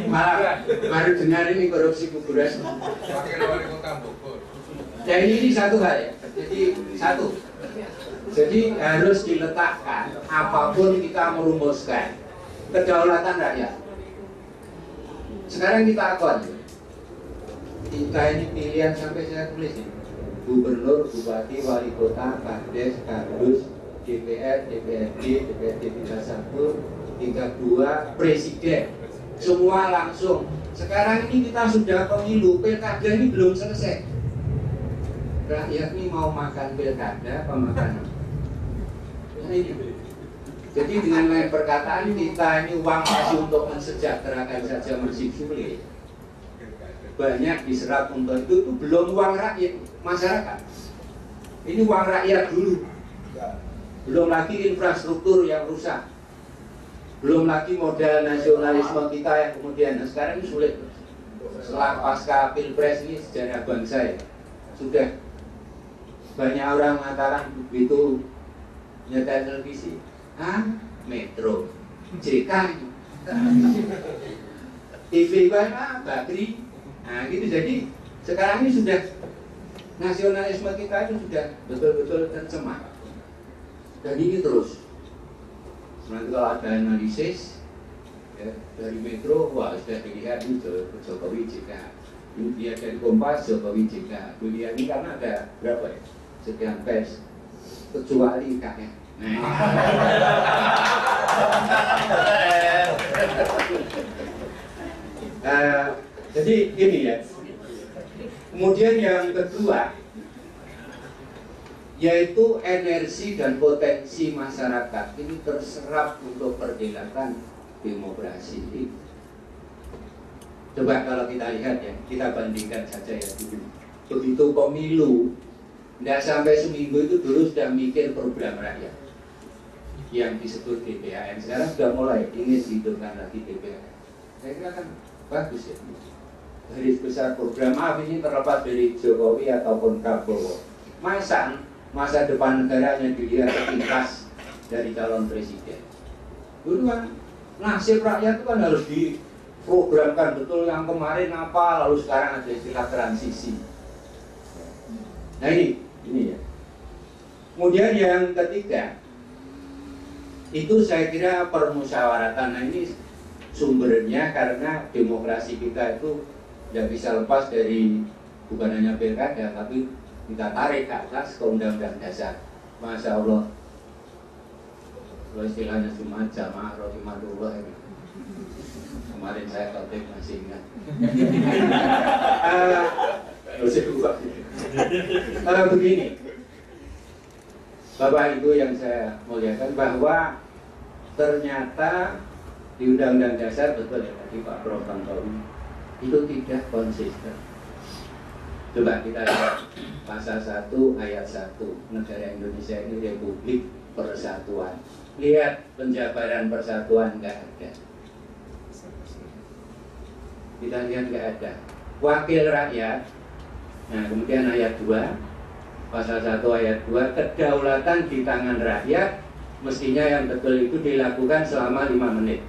malah baru dengar ini korupsi kuburan. Jadi ini satu hal ya. Jadi harus diletakkan apapun kita merumuskan kedaulatan rakyat. Sekarang kita akon. Kita ini pilihan sampai saya tulis ini. Gubernur, bupati, wali kota, kades, kardus, DPR, DPRD, DPRD 31, 32, presiden. Semua langsung. Sekarang ini kita sudah pemilu, pilkada ini belum selesai. Rakyat ini mau makan pilkada apa makanan? Jadi dengan lain perkataan, kita ini uang masih untuk mensejahterakan saja masih sulit. Banyak diserap untuk itu belum uang rakyat masyarakat. Ini uang rakyat dulu. Belum lagi infrastruktur yang rusak. Belum lagi modal nasionalisme kita yang kemudian sekarang ini sulit. Setelah pasca pilpres ini sejarah bangsa ya, sudah banyak orang mengatakan begitu nyetel televisi, Metro, JK, TV mana, Bakri, nah gitu. Jadi Sekarang ini sudah nasionalisme kita itu sudah betul-betul tercemar. Dan ini terus. Nanti kalau ada analisis ya, dari Metro, wah sudah dilihat ini Jokowi JK. Ini dia dari Kompas, Jokowi JK. Beliau ini karena ada berapa ya? Sekian pers. Kecuali KM. Jadi ini ya. Kemudian yang kedua, yaitu energi dan potensi masyarakat ini terserap untuk pergerakan demokrasi ini. Coba kalau kita lihat ya, kita bandingkan saja ya dulu. Begitu pemilu, tidak sampai seminggu itu dulu sudah mikir program rakyat yang disebut DPAN. Sekarang sudah mulai ingin dihidupkan lagi DPAN. Saya kira kan bagus ya. Garis besar program ini terlepas dari Jokowi ataupun Prabowo. Masa depan negaranya dilihat sepintas dari calon presiden. Dulu kan nasib rakyat itu kan harus diprogramkan betul, yang kemarin apa, lalu sekarang ada istilah transisi. Nah ini ya. Kemudian yang ketiga, itu saya kira permusyawaratan. Nah ini sumbernya karena demokrasi kita itu tidak bisa lepas dari bukan hanya pilkada, tapi kita tarik ke atas ke undang-undang dasar. Masya Allah, kalau istilahnya cuma jamaah rahimahullah ini. Kemarin saya khotib masih ingat. Begini, Bapak Ibu yang saya muliakan, bahwa ternyata di undang-undang dasar, betul ya tadi Pak Prof tahu, itu tidak konsisten. Coba kita lihat pasal 1 ayat 1, negara Indonesia ini Republik Persatuan. Lihat penjabaran persatuan, nggak ada. Kita lihat nggak ada. Wakil rakyat. Nah kemudian ayat 2, pasal 1 ayat 2, kedaulatan di tangan rakyat, mestinya yang betul itu dilakukan selama 5 menit.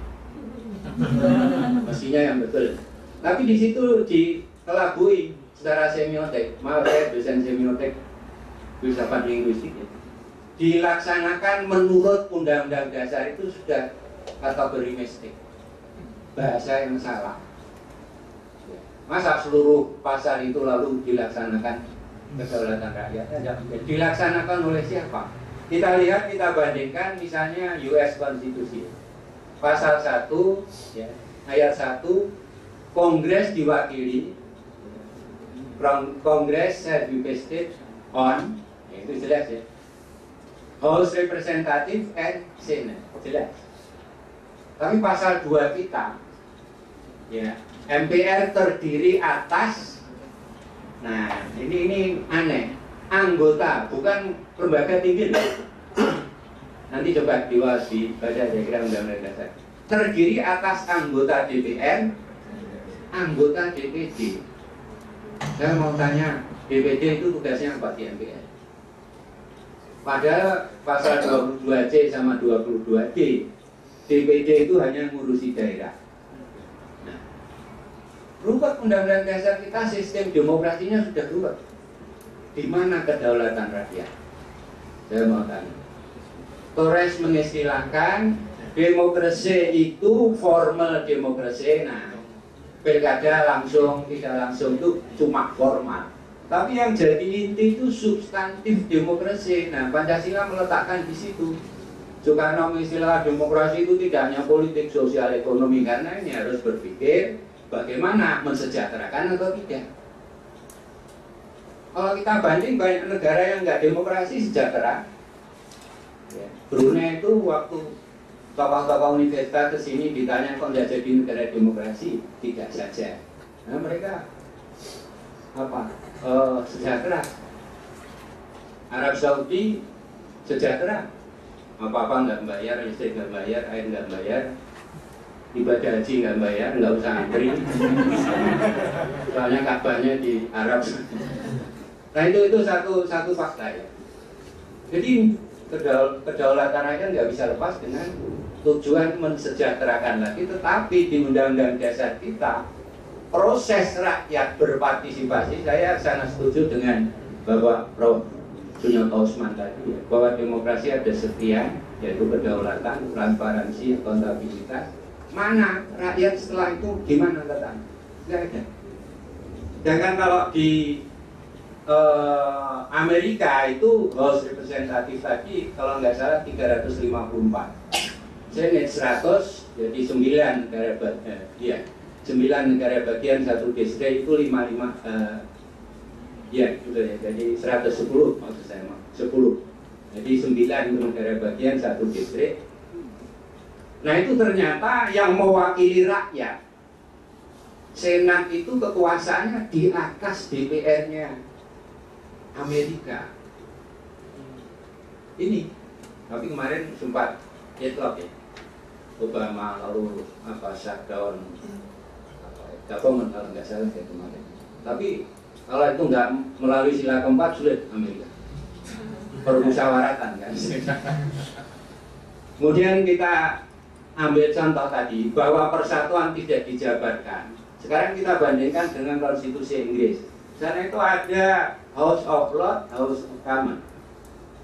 Mestinya yang betul. Tapi di situ dikelabui secara semiotik. Maaf saya dosen semiotik, filsafat linguistik ya. Dilaksanakan menurut undang-undang dasar itu sudah kategori mistik, bahasa yang salah. Masa seluruh pasal itu lalu dilaksanakan kedaulatan rakyat? Dilaksanakan oleh siapa? Kita lihat, kita bandingkan misalnya US Konstitusi pasal 1 ya, ayat 1, Kongres diwakili, Kongres shall be vested on, ya, itu jelas ya, House Representative and Senate, jelas. Tapi pasal 2 kita ya, MPR terdiri atas, nah ini aneh, anggota, bukan lembaga tinggi loh. Nanti coba dibaca diagram undang-undang dasar. Terdiri atas anggota DPR, anggota DPD. Saya mau tanya, DPD itu tugasnya apa di MPR? Padahal pasal 22C sama 22D, DPD itu hanya ngurusi daerah. Nah, rubah undang-undang dasar kita, sistem demokrasinya sudah rubah. Di mana kedaulatan rakyat? Saya mau tanya. Torres mengistilahkan demokrasi itu formal demokrasi. Nah, pilkada langsung, tidak langsung itu cuma formal. Tapi yang jadi inti itu substantif demokrasi. Nah, Pancasila meletakkan di situ. Soekarno mengistilah demokrasi itu tidak hanya politik, sosial, ekonomi, karena ini harus berpikir bagaimana mensejahterakan atau tidak. Kalau kita banding banyak negara yang nggak demokrasi sejahtera. Ya. Brunei itu waktu tokoh-tokoh universitas kesini ditanya kok nggak jadi negara demokrasi, tidak saja. Nah mereka apa? Sejahtera. Arab Saudi sejahtera. Apa-apa nggak bayar, listrik nggak bayar, air nggak bayar, ibadah haji nggak bayar, nggak usah antri. Soalnya Ka'bahnya di Arab. Nah itu satu fakta ya. Jadi kedaulatan rakyat nggak bisa lepas dengan tujuan mensejahterakan lagi. Tetapi di undang-undang dasar kita proses rakyat berpartisipasi, saya sangat setuju dengan Bapak Prof. Sunyoto Usman tadi, bahwa demokrasi ada sekian, yaitu kedaulatan, transparansi, akuntabilitas. Mana rakyat setelah itu gimana letaknya? Tidak ada. Sedangkan kalau di Amerika itu House Representative tadi kalau nggak salah 354, Senate 100, jadi 9 negara bagian, 9 negara bagian satu distrik itu 55 ya gitu ya, jadi 110 maksud saya 10, jadi 9 itu negara bagian satu distrik. Nah itu ternyata yang mewakili rakyat, Senat itu kekuasaannya di atas DPR-nya Amerika. Ini, tapi kemarin sempat deadlock ya, Obama lalu shutdown government kalau nggak salah ya kemarin. Tapi kalau itu nggak melalui sila keempat sulit Amerika, permusyawaratan kan. Kemudian kita ambil contoh tadi bahwa persatuan tidak dijabarkan. Sekarang kita bandingkan dengan konstitusi Inggris. Sana itu ada House of Lords, House of Commons.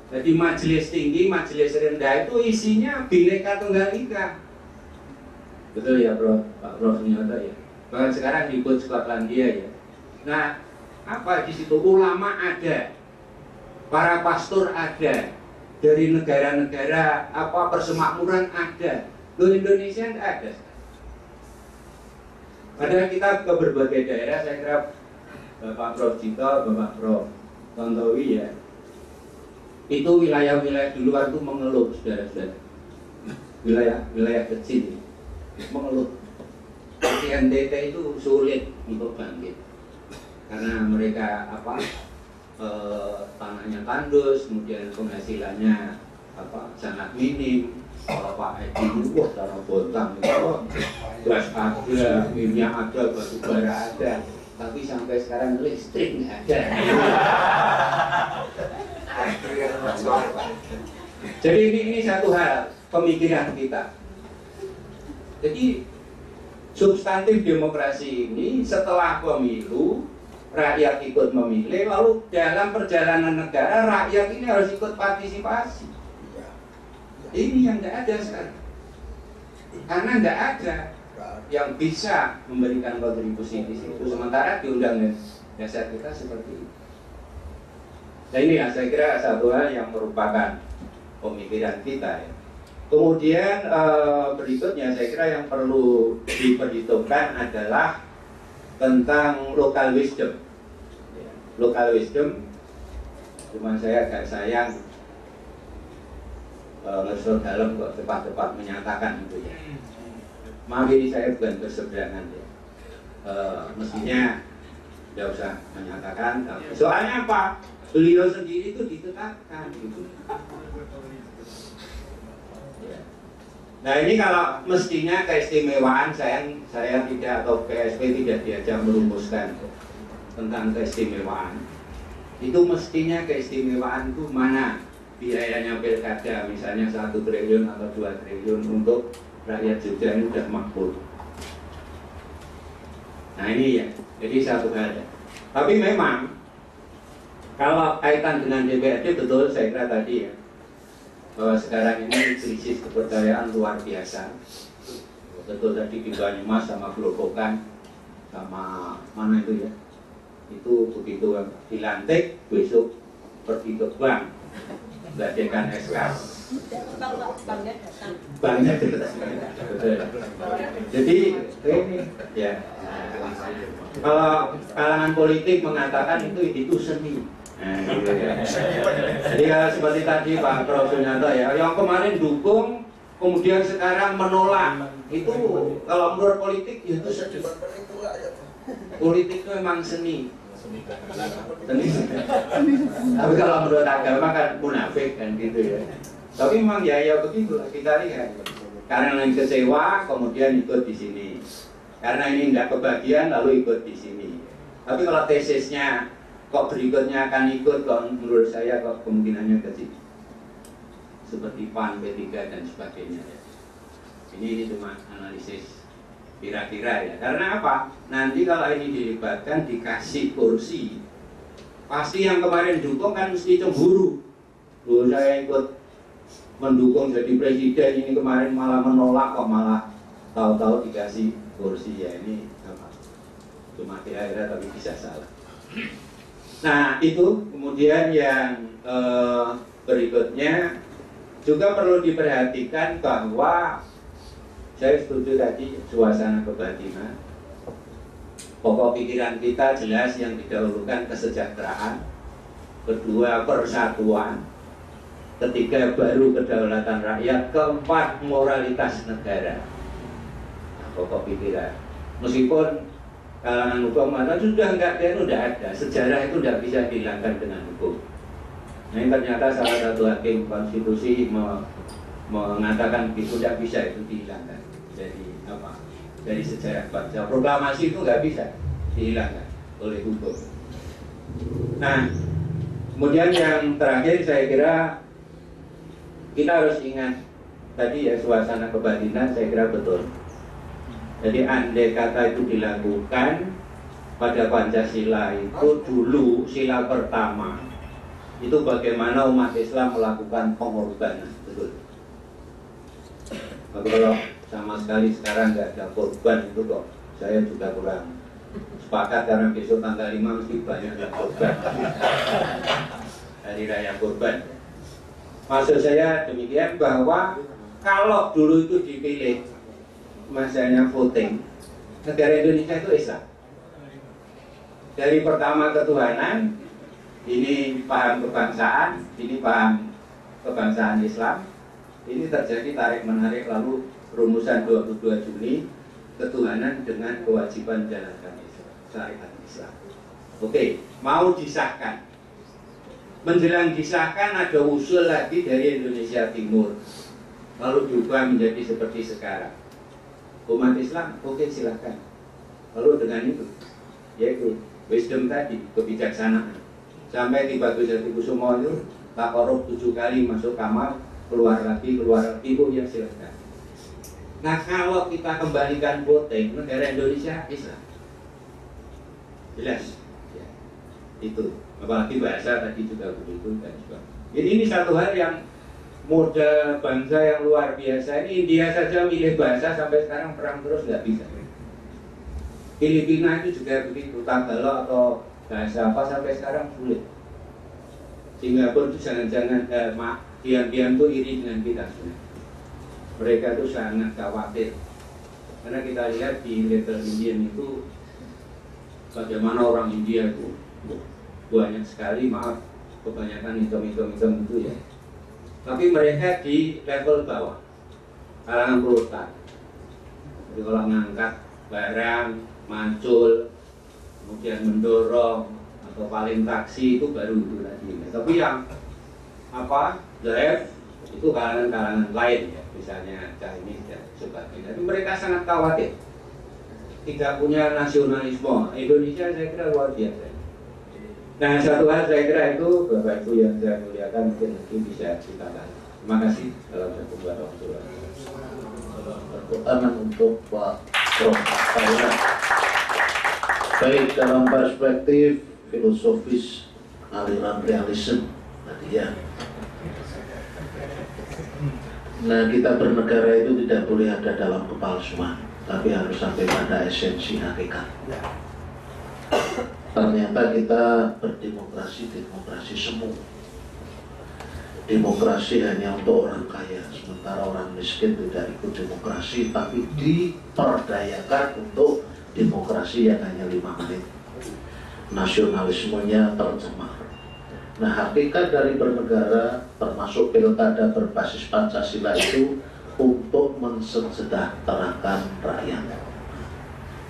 Jadi majelis tinggi, majelis rendah itu isinya Bhinneka Tunggal Ika. Betul ya Bro, Pak Prof Sunyoto ya. Bahkan sekarang disebut Skotlandia ya. Nah, apa di situ ulama ada, para pastor ada, dari negara-negara apa persemakmuran ada. Loh Indonesia tidak ada. Padahal kita ke berbagai daerah, saya kira Bapak Prof Cito, Bapak Prof Tontowi ya, itu wilayah-wilayah di luar itu mengeluh, saudara-saudara. Wilayah kecil mengeluh. Di NTT itu sulit untuk bangkit karena mereka tanahnya tandus, kemudian penghasilannya sangat minim. Kalau Pak Edi wah tanah bontang itu gas ada, minyak ada, batu bara ada, tapi sampai sekarang listrik nggak ada. Jadi ini satu hal pemikiran kita. Jadi substantif demokrasi ini setelah pemilu rakyat ikut memilih, lalu dalam perjalanan negara rakyat ini harus ikut partisipasi. Ini yang tidak ada sekarang, karena tidak ada yang bisa memberikan kontribusi di situ. Sementara di Undang-Undang Dasar kita seperti ini. Nah ini ya, saya kira satu hal yang merupakan pemikiran kita ya. Kemudian berikutnya saya kira yang perlu diperhitungkan adalah tentang local wisdom. Local wisdom, cuma saya agak sayang ngesel dalam kok cepat-cepat menyatakan itu ya. Maaf ini saya bukan berseberangan ya. Mestinya tidak usah menyatakan. Soalnya apa? Beliau sendiri itu ditetapkan gitu. Nah ini kalau mestinya keistimewaan saya tidak, atau PSP tidak diajak merumuskan tentang keistimewaan. Itu mestinya keistimewaan itu mana? Biayanya pilkada misalnya 1 triliun atau 2 triliun untuk rakyat Jogja ini sudah makbul. Nah ini ya, jadi satu hal ya. Tapi memang kalau kaitan dengan DPRD betul saya kira tadi ya, bahwa sekarang ini krisis kepercayaan luar biasa. Betul tadi di Banyumas sama Grobogan sama mana itu ya, itu begitu dilantik besok pergi ke bank melakukan SK. Banknya jadi ini ya, kalau kalangan politik mengatakan itu seni. Nah, gitu ya. Jadi seperti tadi Pak Prof Sunyoto ya, yang kemarin dukung kemudian sekarang menolak, itu kalau menurut politik ya itu seni. Politik itu memang seni. Tapi kalau menurut agama kan munafik kan gitu ya. Tapi memang ya begitu kita lihat. Karena yang kecewa kemudian ikut di sini. Karena ini tidak kebagian lalu ikut di sini. Tapi kalau tesisnya kok berikutnya akan ikut, kok menurut saya kok kemungkinannya kecil. Seperti PAN, P3 dan sebagainya ya. Ini cuma analisis kira-kira ya. Karena apa? Nanti kalau ini dilibatkan dikasih kursi, pasti yang kemarin dukung kan mesti cemburu. Loh, saya ikut mendukung jadi presiden, ini kemarin malah menolak, kok malah tahu-tahu dikasih kursi. Ya ini apa? Cuma kira-kira tapi bisa salah. Nah itu kemudian yang berikutnya juga perlu diperhatikan bahwa saya setuju tadi suasana kebatinan. Pokok pikiran kita jelas yang didahulukan kesejahteraan, kedua persatuan, ketiga baru kedaulatan rakyat, keempat moralitas negara. Nah, pokok pikiran. Meskipun kalangan hukum mengatakan sudah ada, sejarah itu tidak bisa dihilangkan dengan hukum. Nah ini ternyata salah satu hakim konstitusi mengatakan itu tidak bisa itu dihilangkan. Jadi apa? Dari sejarah bangsa, proklamasi itu nggak bisa dihilangkan oleh hukum. Nah, kemudian yang terakhir saya kira kita harus ingat tadi ya, suasana kebatinan saya kira betul. Jadi andai kata itu dilakukan pada Pancasila itu dulu sila pertama itu bagaimana umat Islam melakukan pengorbanan, betul. Kalau sama sekali sekarang nggak ada korban itu kok saya juga kurang sepakat, karena besok tanggal 5 mesti banyak yang korban. Hari Raya Korban. Maksud saya demikian bahwa kalau dulu itu dipilih masanya voting, negara Indonesia itu Islam. Dari pertama ketuhanan, ini paham kebangsaan, ini paham kebangsaan Islam, ini terjadi tarik-menarik, lalu rumusan 22 Juni ketuhanan dengan kewajiban jalankan Islam, syariat Islam. Oke, mau disahkan. Menjelang disahkan ada usul lagi dari Indonesia Timur, lalu diubah menjadi seperti sekarang. Umat Islam, oke silahkan. Lalu dengan itu, yaitu wisdom tadi, kebijaksanaan. Sampai di Bagus Hatikusuma itu tak korup 7 kali masuk kamar, keluar lagi, oh ya silahkan. Nah kalau kita kembalikan voting, negara Indonesia Islam, jelas ya, itu. Apalagi bahasa tadi juga begitu dan juga. Jadi ini satu hal yang modal bangsa yang luar biasa. Ini India saja milih bahasa sampai sekarang perang terus nggak bisa. Filipina itu juga begitu, Tagalog atau bahasa apa sampai sekarang sulit. Singapura itu jangan-jangan diam-diam tuh iri dengan kita sebenarnya. Mereka tuh sangat khawatir karena kita lihat di Little Indian itu bagaimana orang India itu banyak sekali, maaf kebanyakan hitam-hitam itu ya, tapi mereka di level bawah, kalangan proletar. Jadi kalau ngangkat barang, mancul, kemudian mendorong atau paling taksi itu baru itu tadi. Tapi yang apa drive itu kalangan-kalangan lain ya, misalnya Chinese dan sebagainya. Tapi mereka sangat khawatir, tidak punya nasionalisme. Indonesia saya kira luar biasa. Nah satu hal saya kira itu Bapak Ibu yang saya muliakan mungkin nanti bisa kita bahas. Terima kasih. Dalam satu waktu. Pertanyaan untuk Pak Prof. Faira. Baik dalam perspektif filosofis aliran realisme tadi ya. Nah kita bernegara itu tidak boleh ada dalam kepalsuan, tapi harus sampai pada esensi hakikat. Ternyata kita berdemokrasi, demokrasi semu. Demokrasi hanya untuk orang kaya, sementara orang miskin tidak ikut demokrasi, tapi diperdayakan untuk demokrasi yang hanya 5 menit. Nasionalismenya tercemar. Nah hakikat dari bernegara termasuk pilkada berbasis Pancasila itu untuk mensejahterakan rakyat.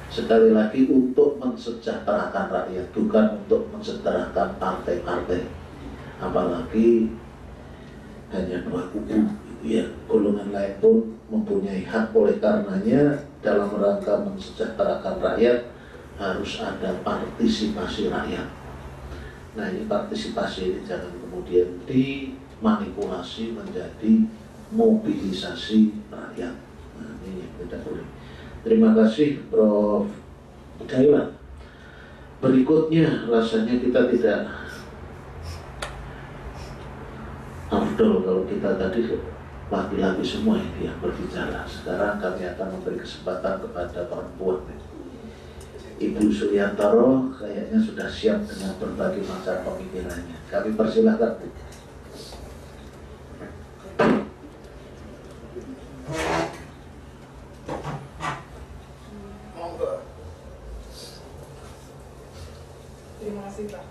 Sekali lagi untuk mensejahterakan rakyat, bukan untuk mensejahterakan partai-partai. Apalagi hanya 2 kubu gitu ya. Golongan lain pun mempunyai hak, oleh karenanya dalam rangka mensejahterakan rakyat harus ada partisipasi rakyat. Nah ini partisipasi ini jangan kemudian dimanipulasi menjadi mobilisasi rakyat. Nah ini yang tidak boleh. Terima kasih Prof. Daiwan. Berikutnya rasanya kita tidak afdol kalau kita tadi laki-laki semua ini yang berbicara. Sekarang kami akan memberi kesempatan kepada perempuan. Ibu Suryantoro kayaknya sudah siap dengan berbagai macam pemikirannya. Kami persilahkan, Bu. Terima kasih, Pak.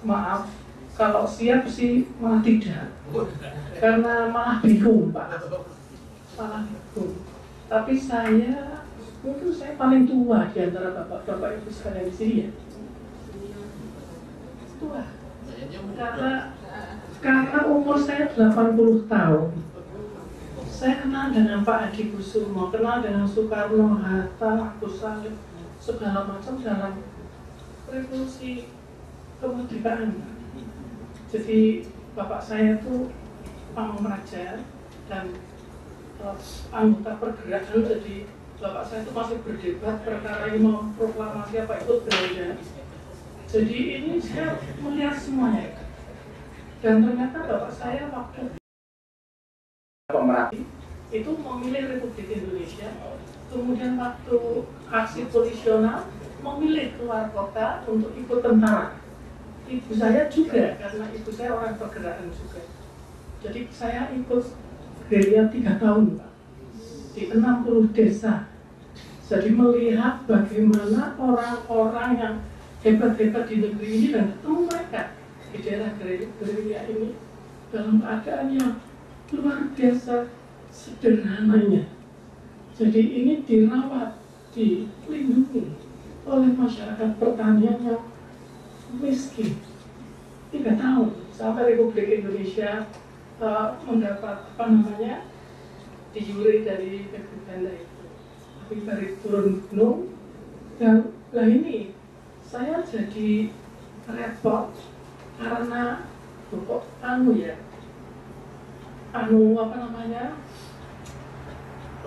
Maaf, kalau siap sih malah tidak, karena malah bingung, Pak. Malah bingung. Tapi mungkin saya paling tua di antara bapak-bapak ibu sekalian di sini ya. Tua. Karena umur saya 80 tahun. Saya kenal dengan Pak Adi Kusumo, kenal dengan Soekarno, Hatta, Agus Salim, segala macam dalam revolusi kemerdekaan. Jadi bapak saya itu pamong praja dan anggota pergerakan. Jadi bapak saya itu masih berdebat perkara ini mau proklamasi apa itu Belanda. Jadi ini saya melihat semuanya. Dan ternyata bapak saya waktu pemerhati itu memilih Republik Indonesia, kemudian waktu aksi polisional memilih keluar kota untuk ikut tentara. Ibu saya juga, karena ibu saya orang pergerakan juga. Jadi saya ikut gerilya 3 tahun, Pak, di 60 desa. Jadi melihat bagaimana orang-orang yang hebat-hebat di negeri ini dan ketemu mereka di daerah gerilya ini dalam keadaan yang luar biasa sederhananya. Jadi ini dirawat, dilindungi oleh masyarakat pertanian yang miskin. 3 tahun sampai Republik Indonesia mendapat diure dari Belanda itu. Tapi dari turun gunung dan ini saya jadi repot karena kok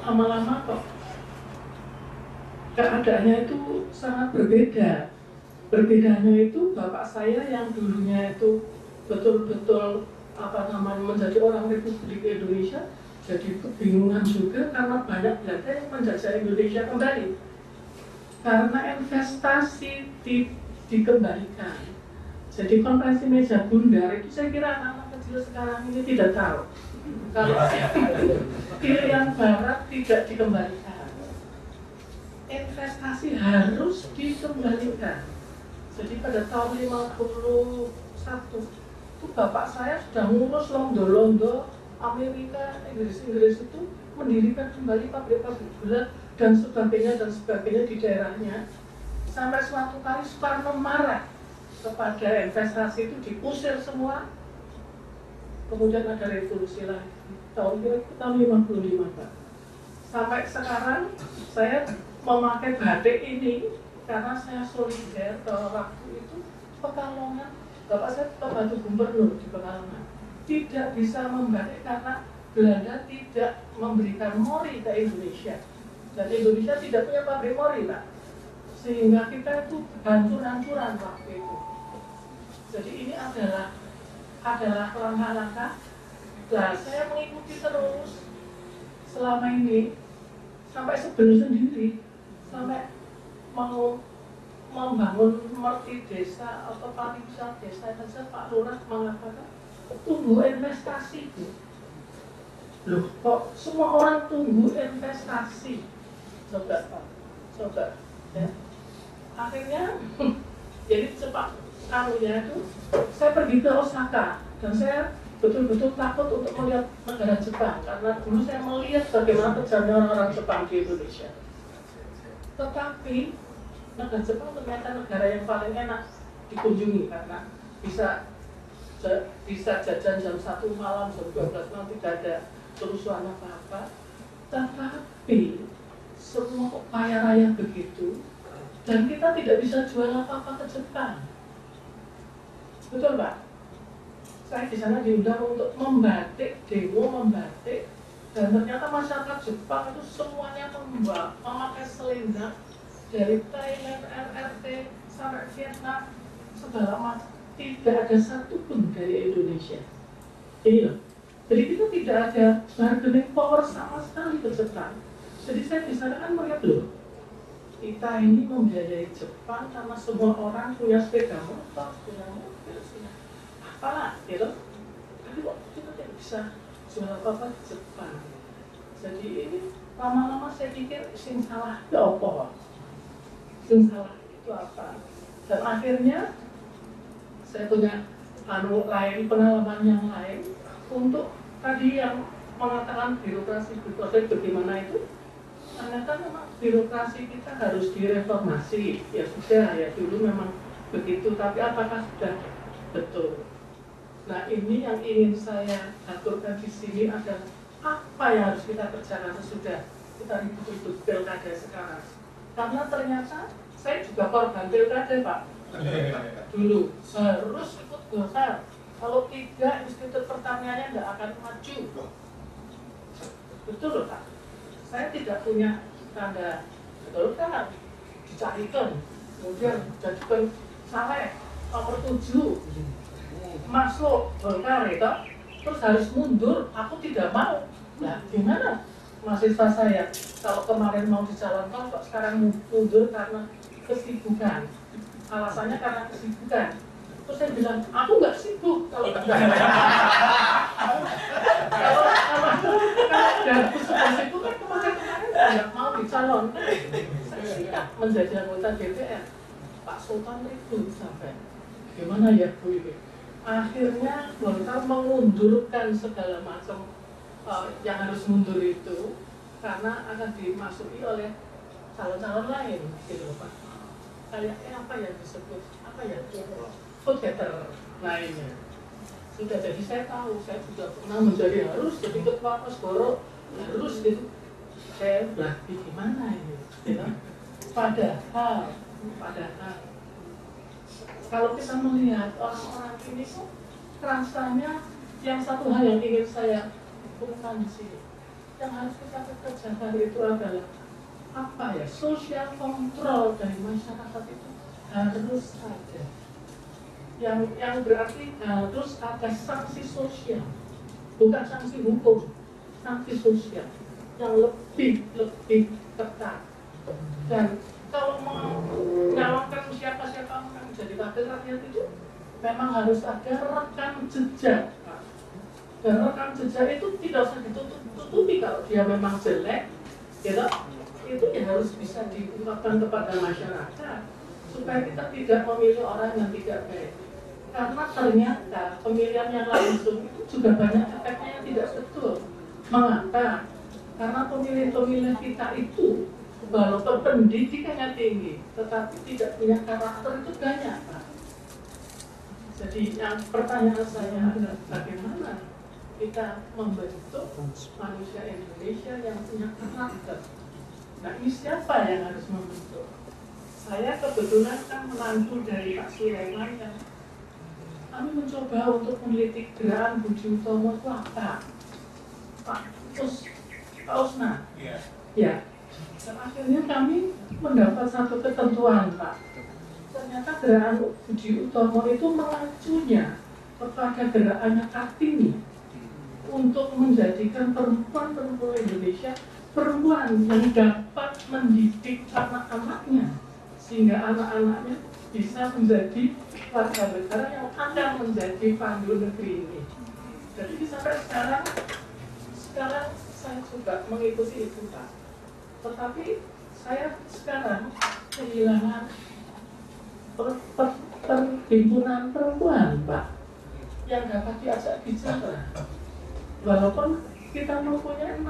lama-lama kok keadaannya itu sangat berbeda. Berbedanya itu bapak saya yang dulunya itu betul-betul menjadi orang Republik Indonesia jadi kebingungan juga karena banyak Belanda yang menjajah Indonesia kembali. Karena investasi dikembalikan. Jadi konferensi meja bundar itu saya kira anak-anak kecil sekarang ini tidak tahu. Kalau pilihan barat tidak dikembalikan. Investasi harus dikembalikan. Jadi pada tahun 51 itu bapak saya sudah ngurus londo-londo Amerika, Inggris itu mendirikan kembali pabrik-pabrik gula dan sebagainya di daerahnya. Sampai suatu kali Soekarno marah kepada investasi itu, diusir semua. Kemudian ada revolusi lagi tahun 55, Pak. Sampai sekarang saya memakai batik ini karena saya solider waktu itu Pekalongan. Bapak saya pembantu gubernur di Pekalongan. Tidak bisa membatik karena Belanda tidak memberikan mori ke Indonesia. Dan Indonesia tidak punya pabrik mori, Pak. Sehingga kita itu hancur-hancuran waktu itu. Jadi ini adalah langkah-langkah. Nah, saya mengikuti terus selama ini sampai sebel sendiri, sampai mau membangun merti desa atau pariwisata desa saja Pak Lurah mengatakan tunggu investasi, Bu. Loh, kok semua orang tunggu investasi? Coba Pak, coba ya. Akhirnya jadi cepat itu saya pergi ke Osaka dan saya betul-betul takut untuk melihat negara Jepang karena dulu saya melihat bagaimana kejamnya orang-orang Jepang di Indonesia. Tetapi negara Jepang ternyata negara yang paling enak dikunjungi karena bisa jajan jam 1 malam, jam 12 malam tidak ada kerusuhan apa-apa. Tetapi semua kok kaya raya begitu dan kita tidak bisa jual apa-apa ke Jepang. Betul, Pak? saya di sana diundang untuk membatik, demo membatik, dan ternyata masyarakat Jepang itu semuanya memakai selendang dari Thailand, RRT sampai Vietnam, segala macam, tidak ada satupun dari Indonesia. Ini loh. Jadi kita tidak ada bargaining power sama sekali ke Jepang. Jadi saya di sana kan melihat loh, kita ini membiayai Jepang karena semua orang punya sepeda motor, punya mobil, punya apalah, gitu. Tapi kok kita tidak bisa jual apa-apa di Jepang. Jadi ini lama-lama saya pikir sing salah itu apa? Sing salah itu apa? Dan akhirnya saya punya pengalaman yang lain untuk tadi yang mengatakan birokrasi bagaimana itu. Ternyata memang birokrasi kita harus direformasi. Ya sudah, ya dulu memang begitu, tapi apakah sudah betul? Nah, ini yang ingin saya aturkan di sini adalah apa yang harus kita kerjakan sesudah kita ribut-ribut pilkada sekarang. Karena ternyata saya juga korban pilkada, Pak. Dulu harus ikut Golkar. Kalau tidak, Institut Pertaniannya tidak akan maju. Betul loh, Pak. Saya tidak punya tanda Golkar, dicarikan, kemudian jadikan saleh nomor 7, masuk Golkar itu, terus harus mundur. Aku tidak mau. Nah, gimana mahasiswa saya? Kalau kemarin mau dicalonkan, kok sekarang mundur karena kesibukan? Alasannya karena kesibukan. Terus saya bilang, aku nggak sibuk kalau dari seperti itu kan kemarin tidak mau dicalonkan. Saya siap menjadi anggota DPR. Pak Sultan ribut sampai gimana ya Bu ini? Akhirnya Golkar mengundurkan segala macam yang harus mundur itu karena akan dimasuki oleh calon-calon lain, gitu Pak. Kayaknya apa yang disebut apa ya? Voter lainnya. Sudah, jadi saya tahu, saya juga pernah menjadi harus jadi ketua Kosgoro, harus itu. Saya bilang, gimana ini? Ya? Padahal kalau kita melihat orang-orang ini kok rasanya yang satu hal yang ingin saya bukan di sini. Yang harus kita kerjakan itu adalah apa ya? Social control dari masyarakat itu harus ada. Yang berarti harus ada sanksi sosial, bukan sanksi hukum, sanksi sosial yang lebih ketat. Dan kalau menyalonkan siapa-siapa yang menjadi wakil rakyat itu memang harus ada rekam jejak. Dan rekam jejak itu tidak usah ditutupi kalau dia memang jelek, gitu. Itu ya harus bisa diungkapkan kepada masyarakat supaya kita tidak memilih orang yang tidak baik. Karena ternyata pemilihan yang langsung itu juga banyak efeknya yang tidak betul. Mengapa? Karena pemilih-pemilih kita itu walaupun pendidikannya tinggi, tetapi tidak punya karakter itu banyak, Pak. Jadi yang pertanyaan saya adalah bagaimana kita membentuk manusia Indonesia yang punya karakter. Nah, ini siapa yang harus membentuk? Saya kebetulan kan menantu dari Pak Sulaiman yang kami mencoba untuk meneliti gerakan Budi Utomo itu apa? Pak Usna. Ya. Dan akhirnya kami mendapat satu ketentuan, Pak. Ternyata gerakan Budi Utomo itu mengacunya kepada gerakannya Kartini untuk menjadikan perempuan-perempuan Indonesia perempuan yang dapat mendidik anak-anaknya sehingga anak-anaknya bisa menjadi warga negara yang akan menjadi pandu negeri ini. Jadi sampai sekarang saya juga mengikuti itu, Pak. Tetapi saya sekarang kehilangan perhimpunan perempuan, Pak, yang dapat diajak bicara. Walaupun kita mempunyai 60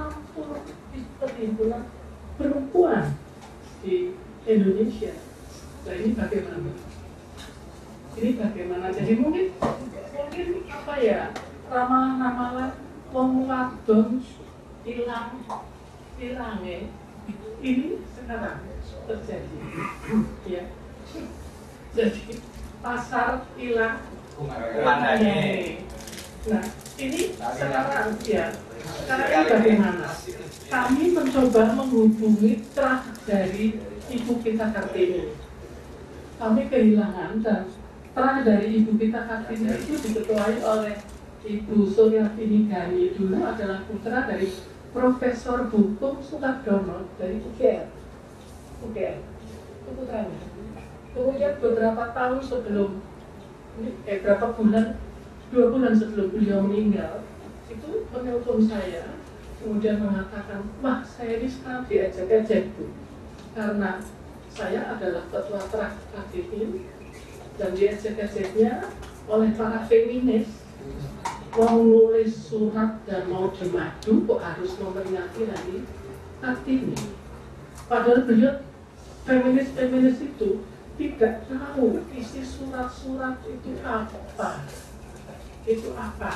perhimpunan perempuan di Indonesia. Nah, ini bagaimana? Ini bagaimana? Jadi mungkin apa ya? Ramalan-ramalan wong wadon ilange ini sekarang terjadi. Ya. Jadi pasar hilang Nah, ini sekarang ya, sekarang ini bagaimana? Kami mencoba menghubungi terah dari Ibu kita Kartini. Kami kehilangan dan terah dari Ibu kita Kartini itu diketuai oleh Ibu Suryatini Gani, dulu adalah putra dari Profesor Hukum Sukardono dari UGM. Itu putranya. Kemudian beberapa tahun sebelum, berapa bulan, 2 bulan sebelum beliau meninggal, itu menelpon saya, kemudian mengatakan, wah saya ini sekarang diajak-ajak Bu, karena saya adalah ketua terah Kartini dan diajak-ajaknya oleh para feminis mau nulis surat dan mau dimadu kok harus memperingati hari Kartini. Padahal beliau feminis itu tidak tahu isi surat-surat itu apa.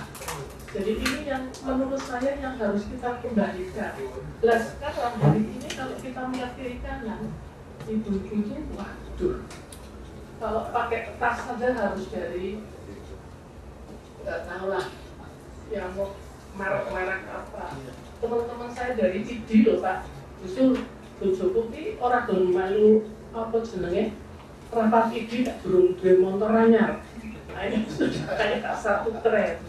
Jadi ini yang menurut saya yang harus kita kembalikan. Nah sekarang hari ini kalau kita melihat kiri kanan, ibu-ibu itu waduh, kalau pakai tas saja harus dari nggak tahu lah yang mau merek apa. Teman-teman saya dari ID loh Pak, justru bojoku ki ora dong malu apa jenenge rapat ID tak durung duwe motor anyar. Nah ini sudah kayak satu tren.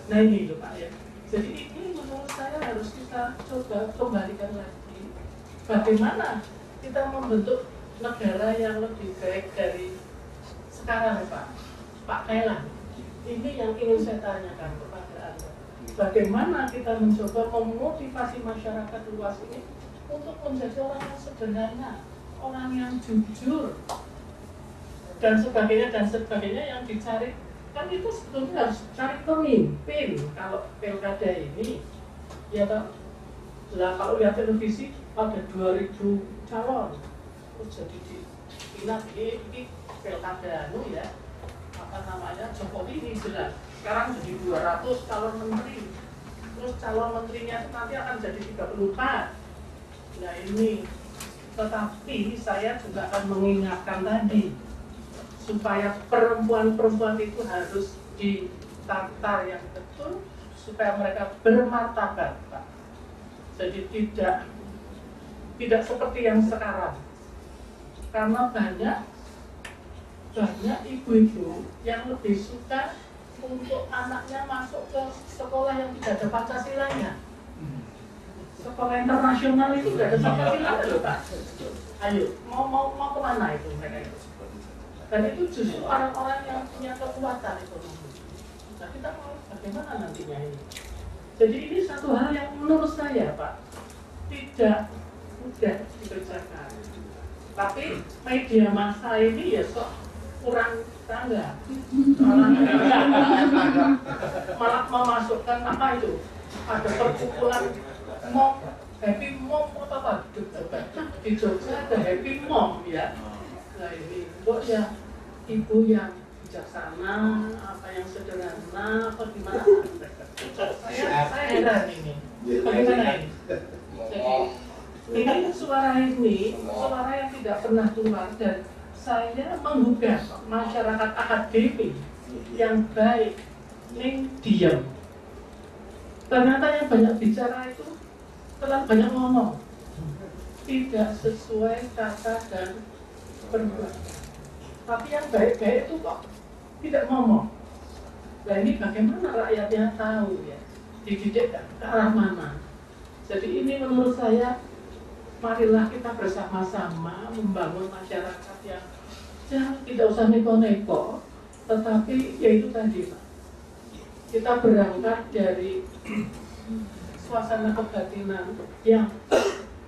Nah ini loh Pak ya. Jadi ini menurut saya harus kita coba kembalikan lagi. Bagaimana kita membentuk negara yang lebih baik dari sekarang Pak Kailan. Ini yang ingin saya tanyakan kepada Anda. Bagaimana kita mencoba memotivasi masyarakat luas ini untuk menjadi orang yang sederhana, orang yang jujur, dan sebagainya yang dicari. Kan itu sebetulnya harus cari pemimpin kalau pilkada ini. Ya kan? Lah kalau lihat televisi ada 2000 calon. Terus jadi ini pilkada ya. Apa namanya? Jokowi ini jelas. Sekarang jadi 200 calon menteri. Terus calon menterinya nanti akan jadi 34. Nah ini, tetapi saya juga akan mengingatkan tadi supaya perempuan-perempuan itu harus ditata yang betul supaya mereka bermartabat, Pak. Jadi tidak seperti yang sekarang, karena banyak ibu-ibu yang lebih suka untuk anaknya masuk ke sekolah yang tidak ada Pancasilanya. Sekolah internasional itu tidak ada Pancasila loh Pak. Ayo, mau kemana itu mereka itu? Dan itu justru orang-orang yang punya kekuatan ekonomi. Nah kita mau bagaimana nantinya ini? Jadi ini satu hal yang menurut saya Pak tidak mudah dikerjakan. Tapi media massa ini ya sok kurang tangga. Malah memasukkan apa itu? Ada perkumpulan mom, happy mom apa di Jogja ada happy mom ya. Nah ini kok ya ibu yang bijaksana, apa yang sederhana, apa gimana? Saya heran ini. Bagaimana ini? Jadi ini suara yang tidak pernah keluar dan saya menggugah masyarakat akademik yang baik, yang diam. Ternyata yang banyak bicara itu terlalu banyak ngomong, tidak sesuai kata dan perbuatan. Tapi yang baik-baik itu kok tidak ngomong. Nah ini bagaimana rakyatnya tahu ya, dididik ke arah mana. Jadi ini menurut saya, marilah kita bersama-sama membangun masyarakat yang tidak usah neko-neko, tetapi yaitu tadi Pak, kita berangkat dari suasana kebatinan yang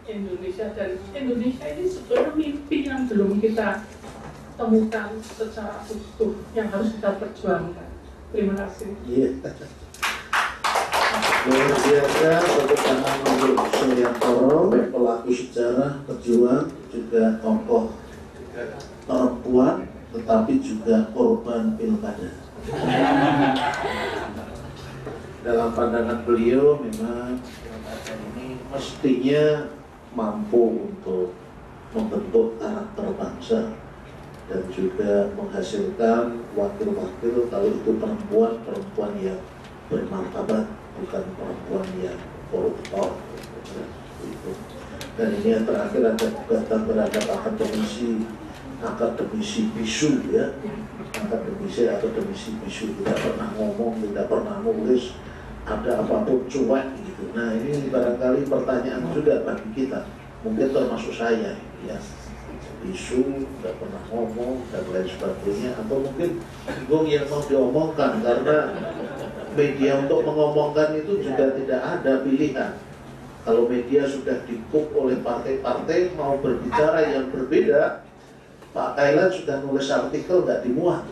Indonesia, dan Indonesia ini sebenarnya mimpi yang belum kita temukan secara utuh yang harus kita perjuangkan. Terima kasih. Iya. Luar biasa, tepuk tangan untuk Suryantoro, pelaku sejarah, pejuang, juga tokoh perempuan, tetapi juga korban pilkada. Dalam pandangan beliau memang pilkada ini mestinya mampu untuk membentuk karakter bangsa dan juga menghasilkan wakil-wakil, kalau itu perempuan yang bermartabat, bukan perempuan yang koruptor. Dan ini yang terakhir ada gugatan terhadap akademisi bisu ya, akademisi bisu, tidak pernah ngomong, tidak pernah nulis, ada apapun cuek gitu. Nah ini barangkali pertanyaan juga bagi kita, mungkin termasuk saya ya, bisu, tidak pernah ngomong dan lain sebagainya, atau mungkin bingung yang mau diomongkan karena media untuk mengomongkan itu juga tidak ada pilihan. Kalau media sudah dikup oleh partai-partai mau berbicara yang berbeda, Pak Thailand sudah nulis artikel nggak dimuat.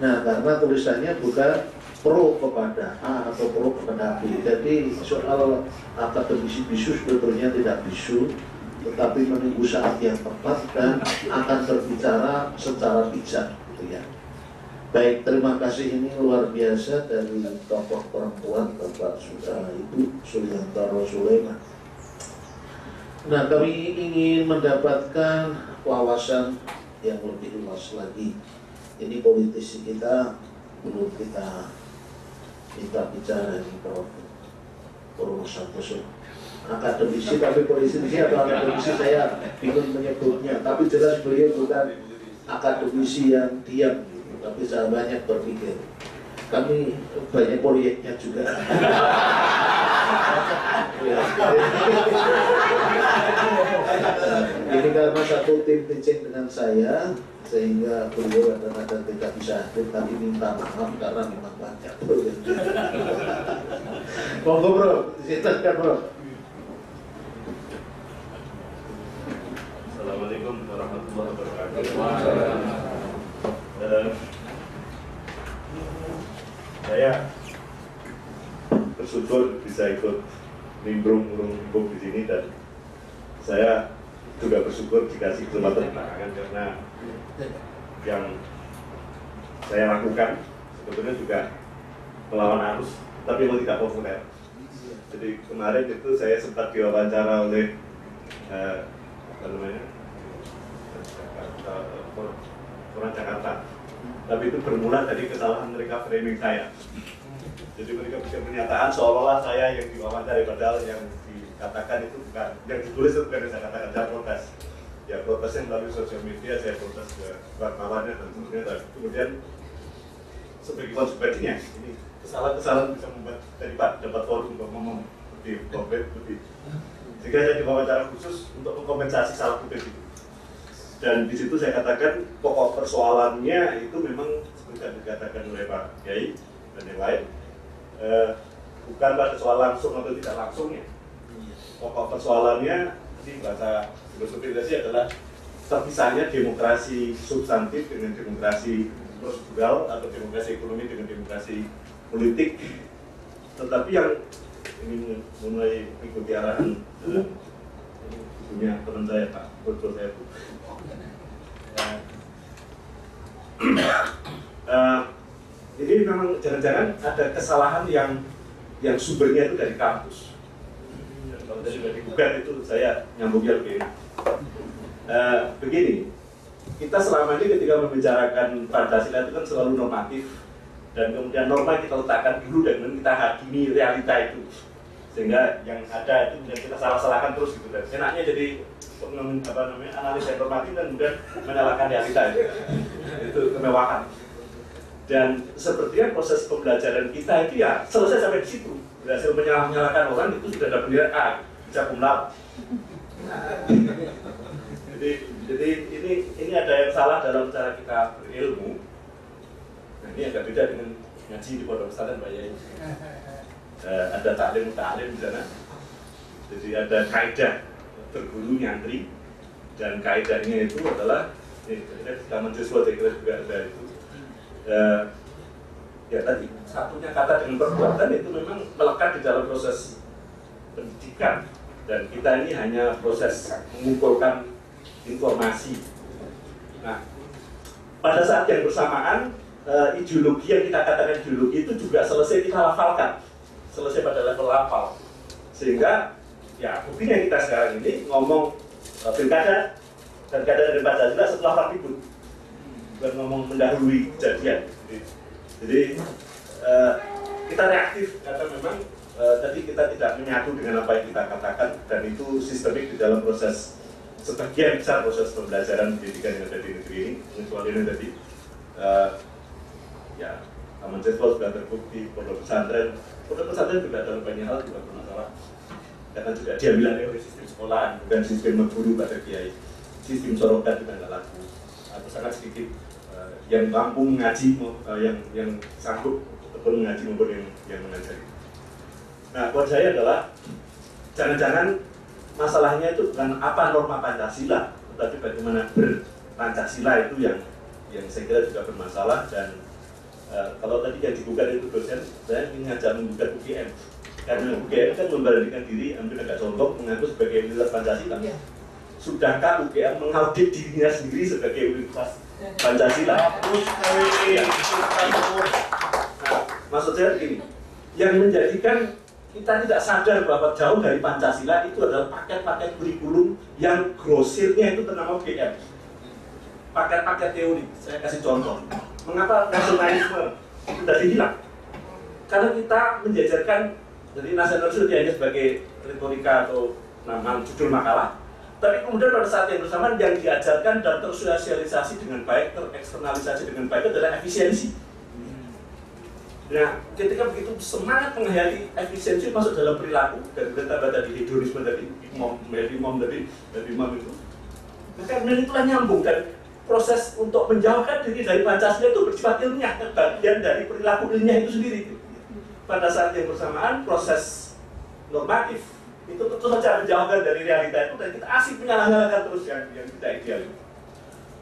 Nah, karena tulisannya bukan pro kepada A atau pro kepada B. Jadi soal akademisi bisu sebetulnya tidak bisu, tetapi menunggu saat yang tepat dan akan berbicara secara bijak, gitu ya. Baik, terima kasih, ini luar biasa dari tokoh perempuan Bapak Ibu Suliantoro Sulaiman. Nah, kami ingin mendapatkan wawasan yang lebih luas lagi. Ini politisi kita belum kita minta bicara ini Prof. Santoso. Akademisi tapi politisi atau akademisi saya bingung menyebutnya. Tapi jelas beliau bukan akademisi yang diam. Tapi saya banyak berpikir, kami banyak proyeknya juga. Ini karena satu tim pitching dengan saya, sehingga beliau kadang-kadang tidak bisa hadir, tapi minta maaf karena memang banyak proyeknya. Monggo Bro, silakan Bro. Assalamualaikum warahmatullahi wabarakatuh. Saya bersyukur bisa ikut nimbrung di sini, dan saya juga bersyukur dikasih kesempatan belakangan karena yang saya lakukan sebetulnya juga melawan arus, tapi memang tidak populer. Jadi kemarin itu saya sempat diwawancara oleh orang Jakarta, tapi itu bermula dari kesalahan mereka framing saya. Jadi mereka bikin pernyataan seolah-olah saya yang diwawancara, padahal yang dikatakan itu bukan, yang ditulis itu bukan yang saya katakan. Saya protes, ya protesnya melalui sosial media, saya protes ke wartawannya dan seterusnya. Dan kemudian sebagai konsekuensinya ini kesalahan-kesalahan bisa membuat dari Pak dapat forum untuk ngomong lebih konkret, lebih, sehingga saya diwawancara khusus untuk mengkompensasi salah kutip itu. Dan di situ saya katakan pokok persoalannya itu memang seperti yang dikatakan oleh Pak Kiai dan yang lain, bukan pada soal langsung atau tidak langsungnya. Pokok persoalannya di bahasa filosofi adalah terpisahnya demokrasi substantif dengan demokrasi prosedural atau demokrasi ekonomi dengan demokrasi politik. Tetapi yang ini mulai ikuti arahan punya teman saya Pak Bodo saya Bu. Ini memang jangan-jangan ada kesalahan yang sumbernya itu dari kampus. Dan kalau tadi sudah digugat itu saya nyambungnya lebih enak. Begini, kita selama ini ketika membicarakan Pancasila itu kan selalu normatif, dan kemudian norma kita letakkan dulu dan kemudian kita hakimi realita itu, sehingga yang ada itu kemudian kita salah-salahkan terus gitu. Dan enaknya jadi analisa normatif dan kemudian menyalahkan realita itu kemewahan. Dan sepertinya proses pembelajaran kita itu ya selesai sampai di situ. Berhasil menyalahkan orang itu sudah ada bendera A, bisa kumlap. Jadi ini ada yang salah dalam cara kita berilmu. Nah, ini agak beda dengan ngaji di pondok pesantren Pak Yai. Ada taklim di sana. Jadi ada kaidah berguru nyantri, dan kaidahnya itu adalah zaman Joshua saya kira juga ada itu. Ya tadi satunya kata dengan perbuatan itu memang melekat di dalam proses pendidikan, dan kita ini hanya proses mengumpulkan informasi. Nah, pada saat yang bersamaan ideologi yang kita katakan ideologi itu juga selesai kita hafalkan, selesai pada level hafal, sehingga ya buktinya kita sekarang ini ngomong pilkada dan keadaan dari Pancasila setelah Pak Ribut, bukan ngomong mendahului kejadian. Jadi, Jadi kita reaktif karena memang tadi kita tidak menyatu dengan apa yang kita katakan, dan itu sistemik di dalam proses sebagian besar proses pembelajaran pendidikan yang ada di negeri ini. Kecuali ini tadi ya Taman Siswa sudah terbukti, pondok pesantren juga dalam banyak hal juga bermasalah karena juga diambil oleh sistem sekolahan, bukan sistem guru pada kiai. Sistem sorotan juga tidak laku atau sangat sedikit yang mampu mengaji, yang sanggup betul mengaji maupun yang mengajari. Nah, buat saya adalah jangan-jangan masalahnya itu bukan apa norma Pancasila, tetapi bagaimana ber-Pancasila itu yang saya kira juga bermasalah. Dan kalau tadi yang digugat itu dosen, saya ingin ngajak menggugat UGM karena UGM kan memberanikan diri, ambil agak contoh, mengaku sebagai Universitas Pancasila. Sudahkah UGM mengaudit dirinya sendiri sebagai Universitas Pancasila? Nah, maksud saya begini, yang menjadikan kita tidak sadar bahwa jauh dari Pancasila itu adalah paket-paket kurikulum yang grosirnya itu bernama UGM. Paket-paket teori, saya kasih contoh. Mengapa nasionalisme itu tadi hilang? Karena kita menjajarkan, jadi nasionalisme hanya sebagai retorika atau nama judul makalah, tapi kemudian pada saat yang bersamaan yang diajarkan dan tersosialisasi dengan baik, tereksternalisasi dengan baik adalah efisiensi. Nah, ketika begitu semangat menghayati efisiensi masuk dalam perilaku, dan tambah tadi hedonisme tadi, dari imam itu, maka kemudian itulah nyambung, dan proses untuk menjauhkan diri dari Pancasila itu bersifat ilmiah, bagian dari perilaku ilmiah itu sendiri. Pada saat yang bersamaan proses normatif itu tentu saja menjauhkan dari realita itu, dan kita asik menyalah-nyalakan terus yang tidak ideal.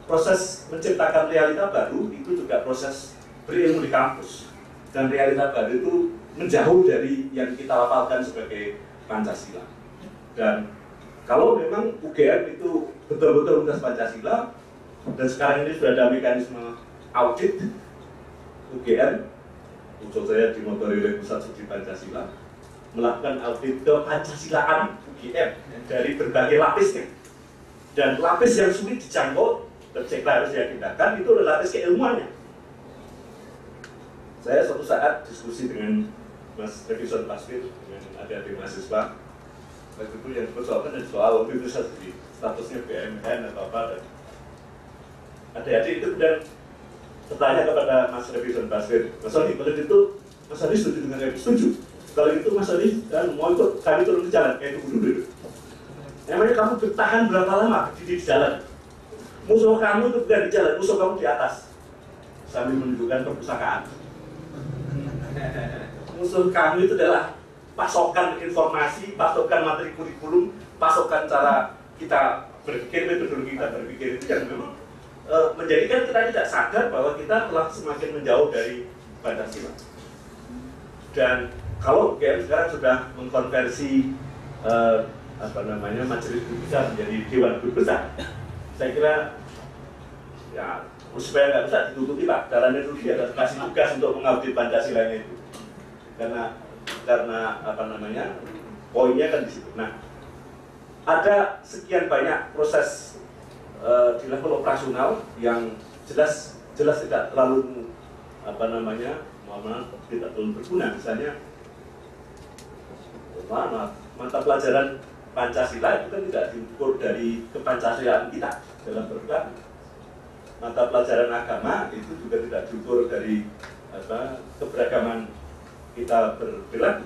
Proses menciptakan realita baru itu juga proses berilmu di kampus, dan realita baru itu menjauh dari yang kita lafalkan sebagai Pancasila. Dan kalau memang UGM itu betul-betul Universitas Pancasila, dan sekarang ini sudah ada mekanisme audit UGM, usul saya dimotori oleh Pusat Studi Pancasila, melakukan audit ke Pancasilaan UGM dari berbagai lapisnya. Dan lapis yang sulit dijangkau, tercegah harus diagendakan, itu adalah lapis keilmuannya. Saya suatu saat diskusi dengan Mas Revison Pasfir, dengan adik-adik mahasiswa. Waktu itu yang dipersoalkan adalah soal universitas, statusnya BMN atau apa. Dan adik-adik itu kemudian bertanya kepada Mas Revison Pasfir, Mas Soni, kalau itu Mas Soni setuju dengan saya? Setuju. Kalau itu Mas Soni dan mau ikut kami turun ke jalan, kayak itu dulu. Emangnya kamu bertahan berapa lama berdiri di jalan? Musuh kamu itu bukan di jalan, musuh kamu di atas. Sambil menunjukkan perpustakaan. Musuh kamu itu adalah pasokan informasi, pasokan materi kurikulum, pasokan cara kita berpikir, metodologi kita berpikir itu yang memang menjadikan kita tidak sadar bahwa kita telah semakin menjauh dari Pancasila. Dan kalau UGM sekarang sudah mengkonversi majelis guru besar menjadi dewan guru besar, saya kira ya supaya nggak bisa ditutupi Pak, caranya itu dia harus kasih tugas untuk mengaudit Pancasila itu, karena poinnya kan di situ. Nah, ada sekian banyak proses di level operasional yang jelas tidak terlalu tidak terlalu berguna. Misalnya mata pelajaran Pancasila itu kan tidak diukur dari kepancasilaan kita dalam berperilaku. Mata pelajaran agama itu juga tidak diukur dari keberagaman kita berperilaku.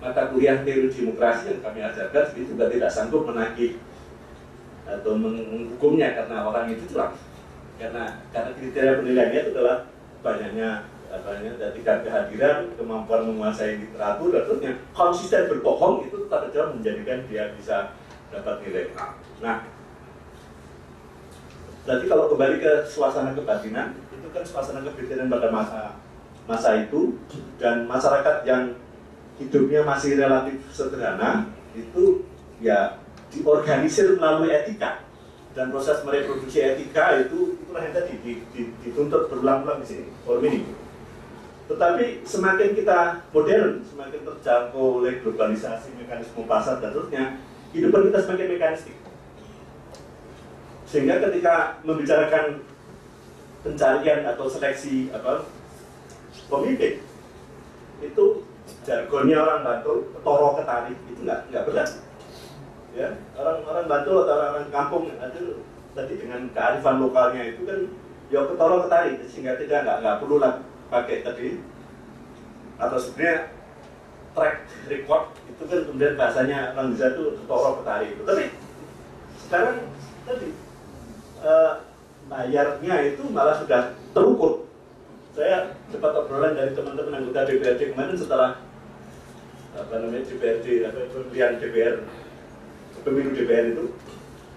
Mata kuliah teori demokrasi yang kami ajarkan itu juga tidak sanggup menagih atau menghukumnya karena orang itu curang. Karena kriteria penilaiannya itu adalah banyaknya tingkat kehadiran, kemampuan menguasai literatur, dan terusnya konsisten berbohong itu tetap saja menjadikan dia bisa dapat nilai A. Nah, berarti kalau kembali ke suasana kebatinan, itu kan suasana kebatinan pada masa itu, dan masyarakat yang hidupnya masih relatif sederhana itu ya diorganisir melalui etika, dan proses mereproduksi etika itulah yang tadi dituntut berulang-ulang di sini forum ini. Tetapi semakin kita modern, semakin terjangkau oleh globalisasi, mekanisme pasar dan terusnya, kehidupan kita semakin mekanistik. Sehingga ketika membicarakan pencarian atau seleksi pemimpin. Itu jargonnya orang Bantul, ketoro ketari, itu nggak berat. Ya, orang Bantul atau orang kampung itu tadi dengan kearifan lokalnya itu kan ya ketoro ketari, sehingga nggak perlu lah pakai tadi atau sebenarnya track record itu kan kemudian bahasanya orang Indonesia itu ketoro ketari itu. Tapi sekarang tadi bayarnya itu malah sudah terukur. Saya dapat obrolan dari teman-teman anggota DPRD kemarin setelah pemilihan DPR, pemilu DPR itu,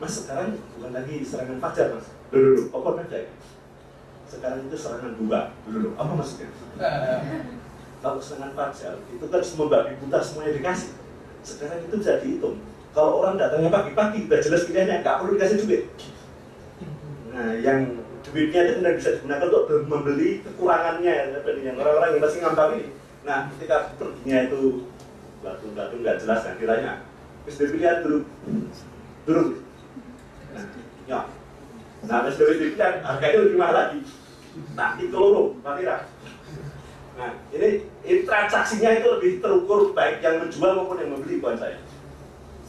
Mas sekarang bukan lagi serangan fajar Mas, dulu apa beda ya? Sekarang itu serangan dua, dulu apa maksudnya? Kalau serangan fajar itu kan semua babi buta semuanya dikasih. Sekarang itu bisa dihitung. Kalau orang datangnya pagi-pagi udah jelas pilihannya, nggak perlu dikasih duit. Nah, yang duitnya itu benar bisa digunakan untuk membeli kekurangannya, yang orang-orang yang masih ngambang ini. Nah, ketika perginya itu batu-batu nggak jelas kan kiranya, terus dipilihan dulu. Nah, ya. Nah, terus dipilihan harganya lebih mahal lagi. Nah, itu loro, Pak. Nah, ini transaksinya itu lebih terukur baik yang menjual maupun yang membeli buat saya.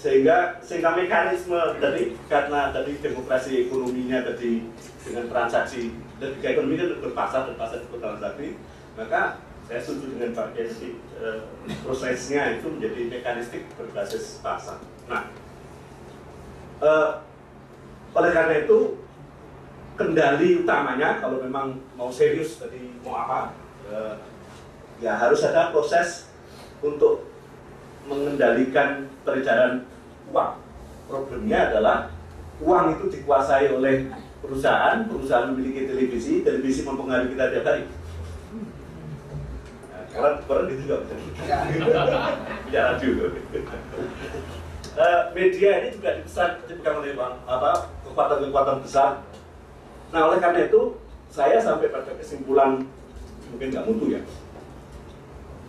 Sehingga mekanisme tadi karena tadi demokrasi ekonominya tadi dengan transaksi dan ekonomi kan berpasar dan pasar bertransaksi, maka saya setuju dengan Pak Kiai, prosesnya itu menjadi mekanistik berbasis pasar. Nah, oleh karena itu kendali utamanya kalau memang mau serius tadi mau apa, ya harus ada proses untuk mengendalikan peredaran uang. Problemnya adalah uang itu dikuasai oleh perusahaan memiliki televisi mempengaruhi kita tiap hari. Nah, koran itu juga bisa bicara juga. Media ini juga dipegang oleh kekuatan-kekuatan besar. Nah, oleh karena itu saya sampai pada kesimpulan mungkin nggak mutu ya,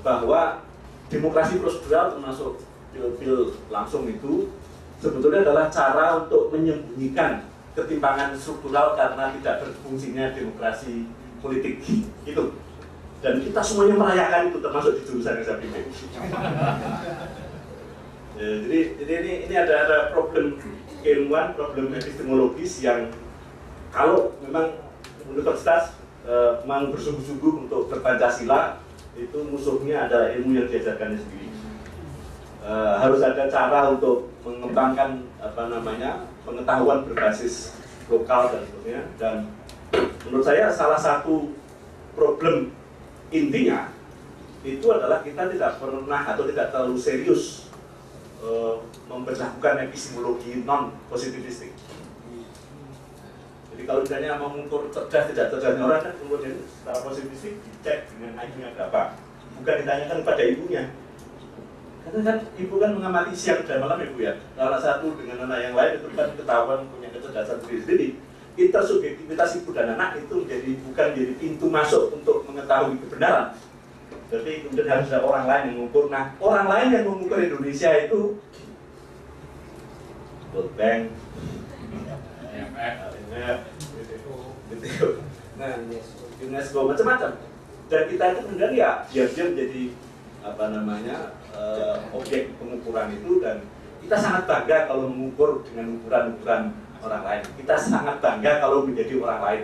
bahwa demokrasi prosedural termasuk pil langsung itu sebetulnya adalah cara untuk menyembunyikan ketimpangan struktural karena tidak berfungsinya demokrasi politik itu. Dan kita semuanya merayakan itu, termasuk di jurusan yang saya pimpin. Ya, jadi ini ada problem keilmuan, problem epistemologis yang kalau memang universitas memang bersungguh-sungguh untuk berpancasila, itu musuhnya adalah ilmu yang diajarkannya sendiri. Harus ada cara untuk mengembangkan pengetahuan berbasis lokal dan sebagainya. Dan menurut saya salah satu problem intinya itu adalah kita tidak pernah atau tidak terlalu serius memperlakukan epistemologi non positivistik. Jadi kalau misalnya mau mengukur cerdas tidak cerdasnya orang kan kemudian secara positivistik dicek dengan IQ-nya berapa, bukan ditanyakan pada ibunya. Karena kan ibu kan mengamati siang dan malam ibu ya. Salah satu dengan anak yang lain itu kan ketahuan punya kecerdasan sendiri-sendiri. Intersubjektivitas ibu dan anak itu bukan jadi pintu masuk untuk mengetahui kebenaran. Jadi kemudian harus ada orang lain yang mengukur. Nah, orang lain yang mengukur Indonesia itu World Bank, nah, UNESCO macam-macam. Dan kita itu kemudian ya diam-diam jadi objek pengukuran itu, dan kita sangat bangga kalau mengukur dengan ukuran-ukuran orang lain. Kita sangat bangga kalau menjadi orang lain.